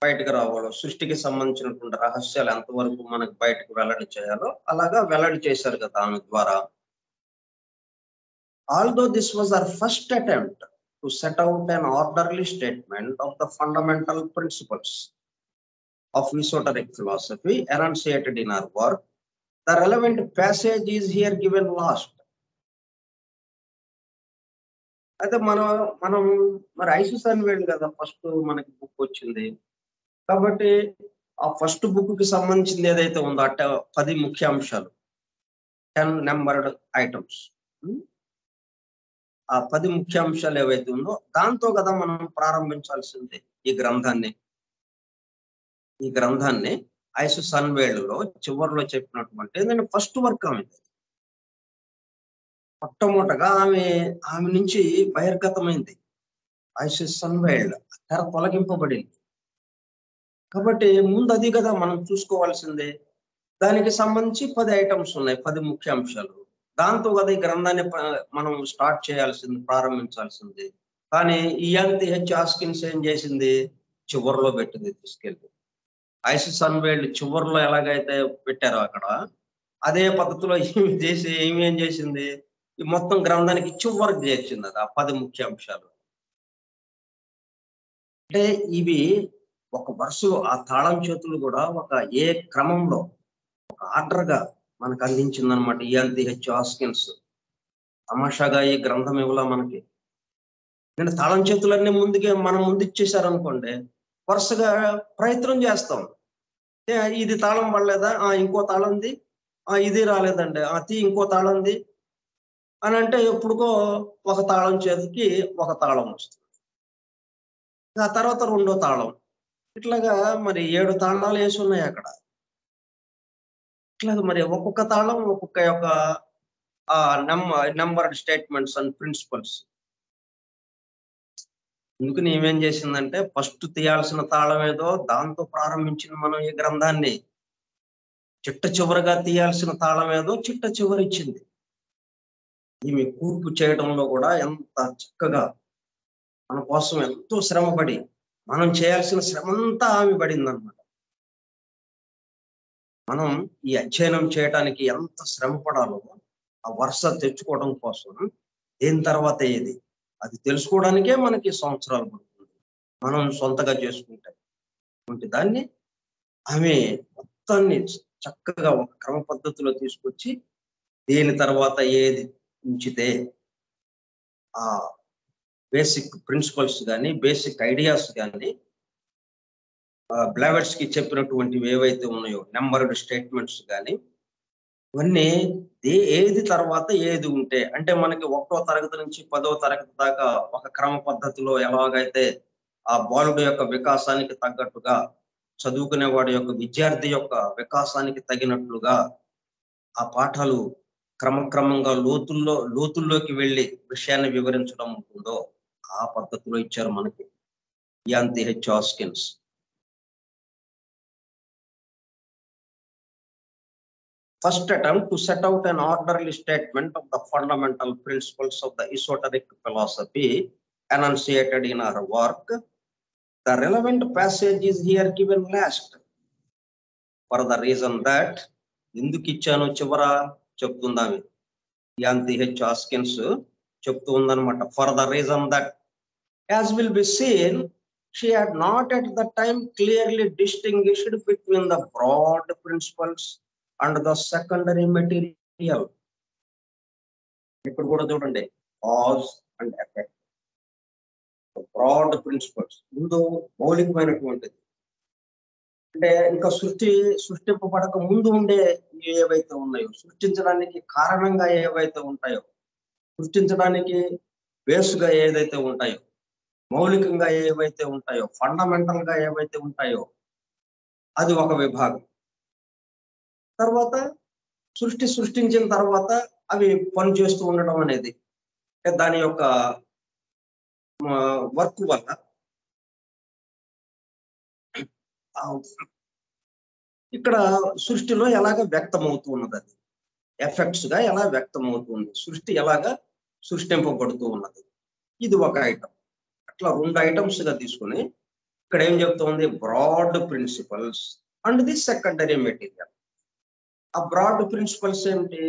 బయటకు రావాలో, సృష్టికి సంబంధించినటువంటి రహస్యాలు ఎంతవరకు మనకు బయటకు వెల్లడి చేయాలో అలాగా వెల్లడి చేశారు కదా ఆమె ద్వారా. Although this was our first attempt to set out an orderly statement of the fundamental principles of esoteric philosophy enunciated in our work, the relevant passage is here given last. అయితే మనం మరి ఐసిస్ అన్వేల్డ్ కదా first మనకి book వచ్చింది కాబట్టి ఆ first book కి సంబంధించింది ఏదైతే ఉందో 10 ముఖ్య అంశాలు, 10 నెంబర్డ్ ఐటమ్స్, ఆ 10 ముఖ్య అంశాలు ఏవైతే ఉందో దాంతో కదా మనం ప్రారంభించాల్సింది ఈ గ్రంథాన్ని ఐసిస్ అన్వేల్డ్ లో చివరిలో చెప్పినటువంటి ఏంటంటే ఫస్ట్ వర్క్ ఆమె. మొట్టమొదటగా ఆమె నుంచి బహిర్గతమైంది ఐసిస్ అన్వేల్డ్, తెర తొలగింపబడింది. కాబట్టి ముందు అది కదా మనం చూసుకోవాల్సిందే. దానికి సంబంధించి 10 ఐటమ్స్ ఉన్నాయి, 10 ముఖ్య అంశాలు. దాంతో కదా ఈ గ్రంథాన్ని మనం స్టార్ట్ చేయాల్సింది, ప్రారంభించాల్సింది. కానీ ఈఎన్టీహెచ్ హాస్కిన్స్ ఏం చేసింది, చివరిలో పెట్టింది తీసుకెళ్ళి. ఐసిస్ అన్వేల్డ్ చివరిలో ఎలాగైతే పెట్టారో అక్కడ అదే పద్ధతిలో ఏం చేసింది, ఈ మొత్తం గ్రంథానికి చివరికి చేర్చింది అది ఆ 10 ముఖ్య అంశాలు. అంటే ఇవి ఒక వరుసలో ఆ తాళం చేతులు కూడా ఒక ఏ క్రమంలో ఒక ఆర్డర్ గా మనకు అందించింది అనమాట ఈఎన్టీహెచ్ హాస్కిన్స్. తమాషాగా ఈ గ్రంథం ఇవ్వలా మనకి. నేను తాళం చేతులన్నీ మనం ముందు ఇచ్చేసారనుకోండి, వరుసగా ప్రయత్నం చేస్తాం. ఇది తాళం పడలేదా, ఇంకో తాళంది, ఇది రాలేదండి, ఇంకో తాళంది అని అంటే ఎప్పుడుకో ఒక తాళం చేతికి ఒక తాళం వస్తుంది, ఆ తర్వాత రెండో తాళం, ఇట్లాగా మరి 7 తాళాలు వేసి ఉన్నాయి అక్కడ. ఇట్లాగా మరి ఒక్కొక్క తాళం ఒక్కొక్క యొక్క నెంబర్డ్ స్టేట్మెంట్స్ అండ్ ప్రిన్సిపల్స్. అందుకని ఏమేం చేసిందంటే ఫస్ట్ తీయాల్సిన తాళం ఏదో దాంతో ప్రారంభించింది మనం ఈ గ్రంథాన్ని. చిట్ట చివరిగా తీయాల్సిన తాళం ఏదో చిట్ట చివరి ఇచ్చింది. ఈమె కూర్పు చేయడంలో కూడా ఎంత చక్కగా మన కోసం ఎంతో శ్రమపడి, మనం చేయాల్సిన శ్రమంతా ఆమె పడింది అనమాట. మనం ఈ అధ్యయనం చేయడానికి ఎంత శ్రమ పడాలో ఆ వరుస తెచ్చుకోవడం కోసం, దేని తర్వాత ఏది అది తెలుసుకోవడానికే మనకి సంవత్సరాలు పడుతుంది మనం సొంతగా చేసుకుంటే. దాన్ని ఆమె మొత్తాన్ని చక్కగా ఒక క్రమ పద్ధతిలో తీసుకొచ్చి దేని తర్వాత ఏది ఉంచితే ఆ బేసిక్ ప్రిన్సిపల్స్ కానీ బేసిక్ ఐడియాస్ కానీ బ్లావెట్స్ కి చెప్పినటువంటివి ఏవైతే ఉన్నాయో నెంబర్డ్ స్టేట్మెంట్స్ కానీ ఇవన్నీ ఏది తర్వాత ఏది ఉంటే, అంటే మనకి 1వ తరగతి నుంచి 10వ తరగతి దాకా ఒక క్రమ పద్ధతిలో ఎలాగైతే ఆ బాలుడు యొక్క వికాసానికి తగ్గట్టుగా, చదువుకునే వాడి యొక్క విద్యార్థి యొక్క వికాసానికి తగినట్లుగా ఆ పాఠాలు క్రమక్రమంగా లోతుల్లోకి వెళ్ళి విషయాన్ని వివరించడం ఉంటుందో ఆ పద్ధతిలో ఇచ్చారు మనకి ఈఎన్టీహెచ్ హాస్కిన్స్. First attempt to set out an orderly statement of the fundamental principles of the esoteric philosophy enunciated in our work. The relevant passage is here given last, for the reason that ఎందుకు ఇచ్చాను చివరా చెప్తుందామి ఈఎన్టీహెచ్ హాస్కిన్స్ చెప్తూ ఉందన్నమాట. For the reason that, as will be seen, she had not at the time clearly distinguished between the broad principles and the secondary material. ఇక్కడ కూడా చూడండి, cause and effect, broad principles. ముందు మౌలికమైనటువంటిది, అంటే ఇంకా సృష్టింపబడక ముందు ఉండే ఏవైతే ఉన్నాయో, సృష్టించడానికి కారణంగా ఏవైతే ఉంటాయో, సృష్టించడానికి బేస్గా ఏదైతే ఉంటాయో, మౌలికంగా ఏవైతే ఉంటాయో, ఫండమెంటల్ గా ఏవైతే ఉంటాయో, అది ఒక విభాగం. తర్వాత సృష్టించిన తర్వాత అవి పని చేస్తూ ఉండడం అనేది, దాని యొక్క వర్క్ వల్ల ఇక్కడ సృష్టిలో ఎలాగ వ్యక్తమవుతూ ఉన్నది, అది ఎఫెక్ట్స్ గా ఎలా వ్యక్తమవుతుంది, సృష్టి ఎలాగా సృష్టింపబడుతూ ఉన్నది. ఇది ఒక ఐటమ్. అట్లా 2 ఐటమ్స్ గా తీసుకుని ఇక్కడ ఏం చెప్తుంది, broad principles and the secondary material. ఆ బ్రాడ్ ప్రిన్సిపల్స్ ఏంటి,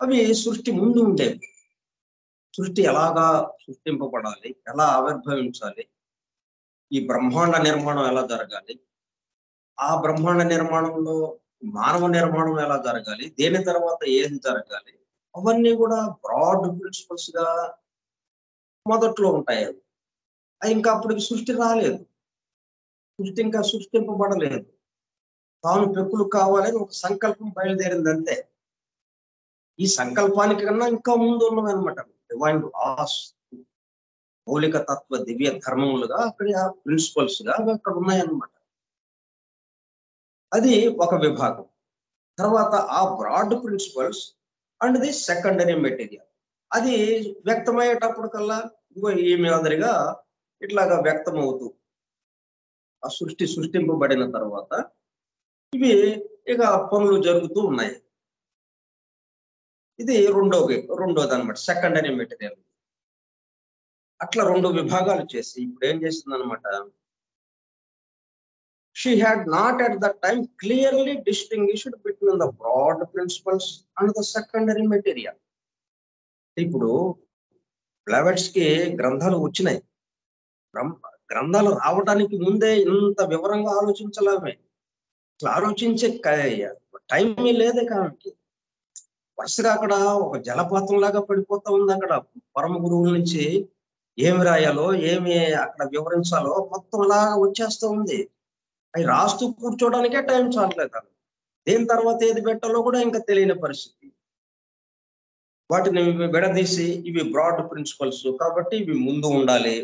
అవి సృష్టి ముందు ఉండేవి. సృష్టి ఎలాగా సృష్టింపబడాలి, ఎలా ఆవిర్భవించాలి, ఈ బ్రహ్మాండ నిర్మాణం ఎలా జరగాలి, ఆ బ్రహ్మాండ నిర్మాణంలో మానవ నిర్మాణం ఎలా జరగాలి, దేని తర్వాత ఏది జరగాలి, అవన్నీ కూడా బ్రాడ్ ప్రిన్సిపల్స్ గా మొదట్లో ఉంటాయి. అవి ఇంకా అప్పటికి సృష్టి రాలేదు, సృష్టి ఇంకా సృష్టింపబడలేదు. తాను పెక్కులు కావాలని ఒక సంకల్పం బయలుదేరింది అంతే. ఈ సంకల్పానికి కన్నా ఇంకా ముందు ఉన్నవి అనమాట డివైన్ లాస్, మౌలిక తత్వ దివ్య ధర్మములుగా అక్కడ ప్రిన్సిపల్స్ గా అక్కడ ఉన్నాయన్నమాట. అది ఒక విభాగం. తర్వాత ఆ broad principles and the secondary material, అది వ్యక్తమయ్యేటప్పుడు కల్లా ఇగో ఈ మాదిరిగా ఇట్లాగా వ్యక్తమవుతూ ఆ సృష్టింపబడిన తర్వాత ఇవి ఇక పనులు జరుగుతూ ఉన్నాయి. ఇది రెండోది అనమాట, సెకండరీ మెటీరియల్. అట్లా 2 విభాగాలు చేసి ఇప్పుడు ఏం చేసింది అనమాట, she had not at that time clearly distinguished between the broad principles and the secondary material. ఇప్పుడు ప్లవెట్స్ కి గ్రంథాలు వచ్చినాయి. గ్రంథాలు రావడానికి ముందే ఇంత వివరంగా ఆలోచించలేమే. ఆలోచించే టైమే లేదే. కాబట్టి వరుసగా అక్కడ ఒక జలపాతం లాగా పడిపోతా ఉంది. అక్కడ పరమ గురువుల నుంచి ఏమి రాయాలో, ఏమి అక్కడ వివరించాలో మొత్తం అలా వచ్చేస్తూ ఉంది. అవి రాస్తూ కూర్చోవడానికే టైం చాలలేదు. దేని తర్వాత ఏది పెట్టాలో కూడా ఇంకా తెలియని పరిస్థితి. వాటిని విడదీసి ఇవి బ్రాడ్ ప్రిన్సిపల్స్ కాబట్టి ఇవి ముందు ఉండాలి,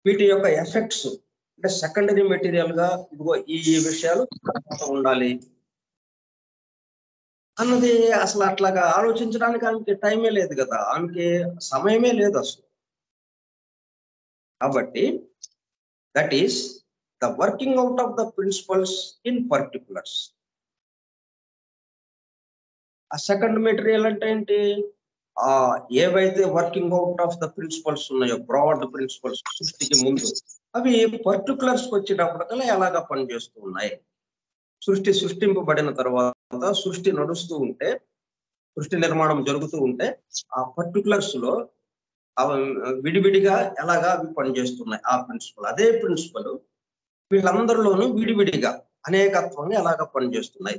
వీటి యొక్క ఎఫెక్ట్స్ అంటే సెకండరీ మెటీరియల్ గా ఇదిగో ఈ విషయాలు ఉండాలి అన్నది అసలు అట్లాగా ఆలోచించడానికి ఆమెకి టైమే లేదు కదా, ఆమెకి సమయమే లేదు అసలు. కాబట్టి that is the working out of the principles in particulars. ఆ సెకండ్ మెటీరియల్ అంటే ఏంటి, ఏవైతే working out of the principles ఉన్నాయో, బ్రాడ్ ప్రిన్సిపల్స్ సృష్టికి ముందు, అవి పర్టికులర్స్ వచ్చేటప్పటికల్లా ఎలాగా పనిచేస్తూ ఉన్నాయి. సృష్టింపబడిన తర్వాత సృష్టి నడుస్తూ ఉంటే, సృష్టి నిర్మాణం జరుగుతూ ఉంటే ఆ పర్టికులర్స్ లో విడివిడిగా ఎలాగా అవి పనిచేస్తున్నాయి. ఆ ప్రిన్సిపల్, అదే ప్రిన్సిపల్ వీళ్ళందరిలోనూ విడివిడిగా అనేకత్వంగా ఎలాగ పనిచేస్తున్నాయి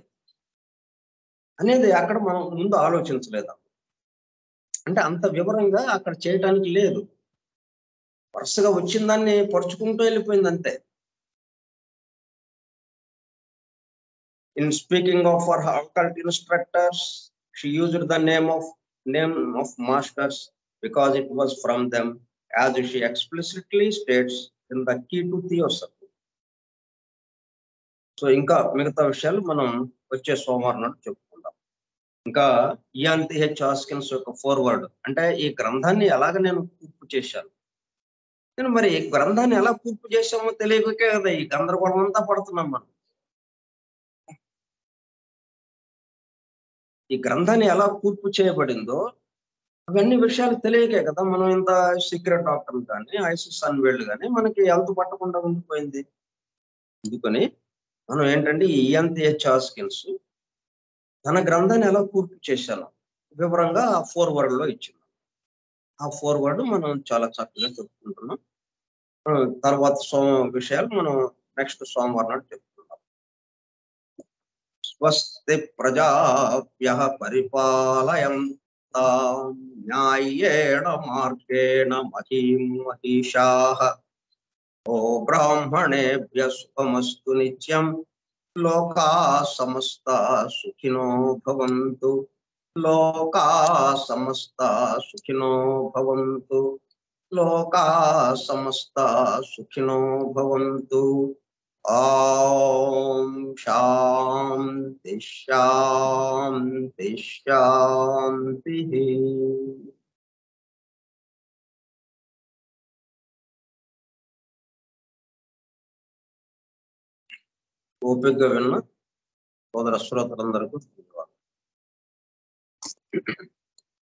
అనేది అక్కడ మనం ముందు ఆలోచించలేదు. అంటే అంత వివరంగా అక్కడ చేయడానికి లేదు, వరుసగా వచ్చిన దాన్ని పరుచుకుంటూ వెళ్ళిపోయింది అంతే. In speaking of her occult instructors, she used the name of masters because it was from them, as she explicitly states in the key to theosophy. So ఇంకా మిగతా విషయాలు మనం వచ్చే సోమవారం నాడు చెప్పుకుందాం. ఇంకా ఇయాన్ టి హెచ్ హాస్కిన్స్ యొక్క ఫోర్వర్డ్, అంటే ఈ గ్రంథాన్ని ఎలాగ నేను పూర్తి చేశాను, నేను మరి ఈ గ్రంథాన్ని ఎలా పూర్తి చేశామో తెలియకే కదా ఈ గందరగోళం అంతా పడుతున్నాం మనం. ఈ గ్రంథాన్ని ఎలా పూర్తి చేయబడిందో అవన్నీ విషయాలు తెలియకే కదా మనం ఇంత సీక్రెట్ డాక్టర్ కానీ ఐసిస్ అన్వేల్డ్ కానీ మనకి అంతు పట్టకుండా ఉండిపోయింది. అందుకని మనం ఏంటంటే ఈ ఇయాన్ టి హెచ్ హాస్కిన్స్ తన గ్రంథాన్ని ఎలా పూర్తి చేశాను వివరంగా ఆ ఫోర్వర్డ్ లో ఇచ్చింది. ఆ ఫోర్వర్డ్ మనం చాలా చక్కగా చెప్పుకుంటున్నాం. తర్వాత విషయాలు మనం నెక్స్ట్ సోమవారం నాడు చెప్పుకుంటాం. స్వస్తి ప్రజాభ్యః పరిపాలయంతాం న్యాయేణ మార్గేణ మహీం మహిషాః ఓ బ్రాహ్మణేభ్యః శుభమస్తు నిత్యం లోకాః సమస్తాః సుఖినో భవంతు లోకాః సమస్తాః సుఖినో భవంతు లోకాః సమస్తాః సుఖినో భవంతు ఓం శాంతి శాంతి శాంతి ఓపికగా విన్న సోదర శ్రోతలందరికీ ధన్యవాదాలు.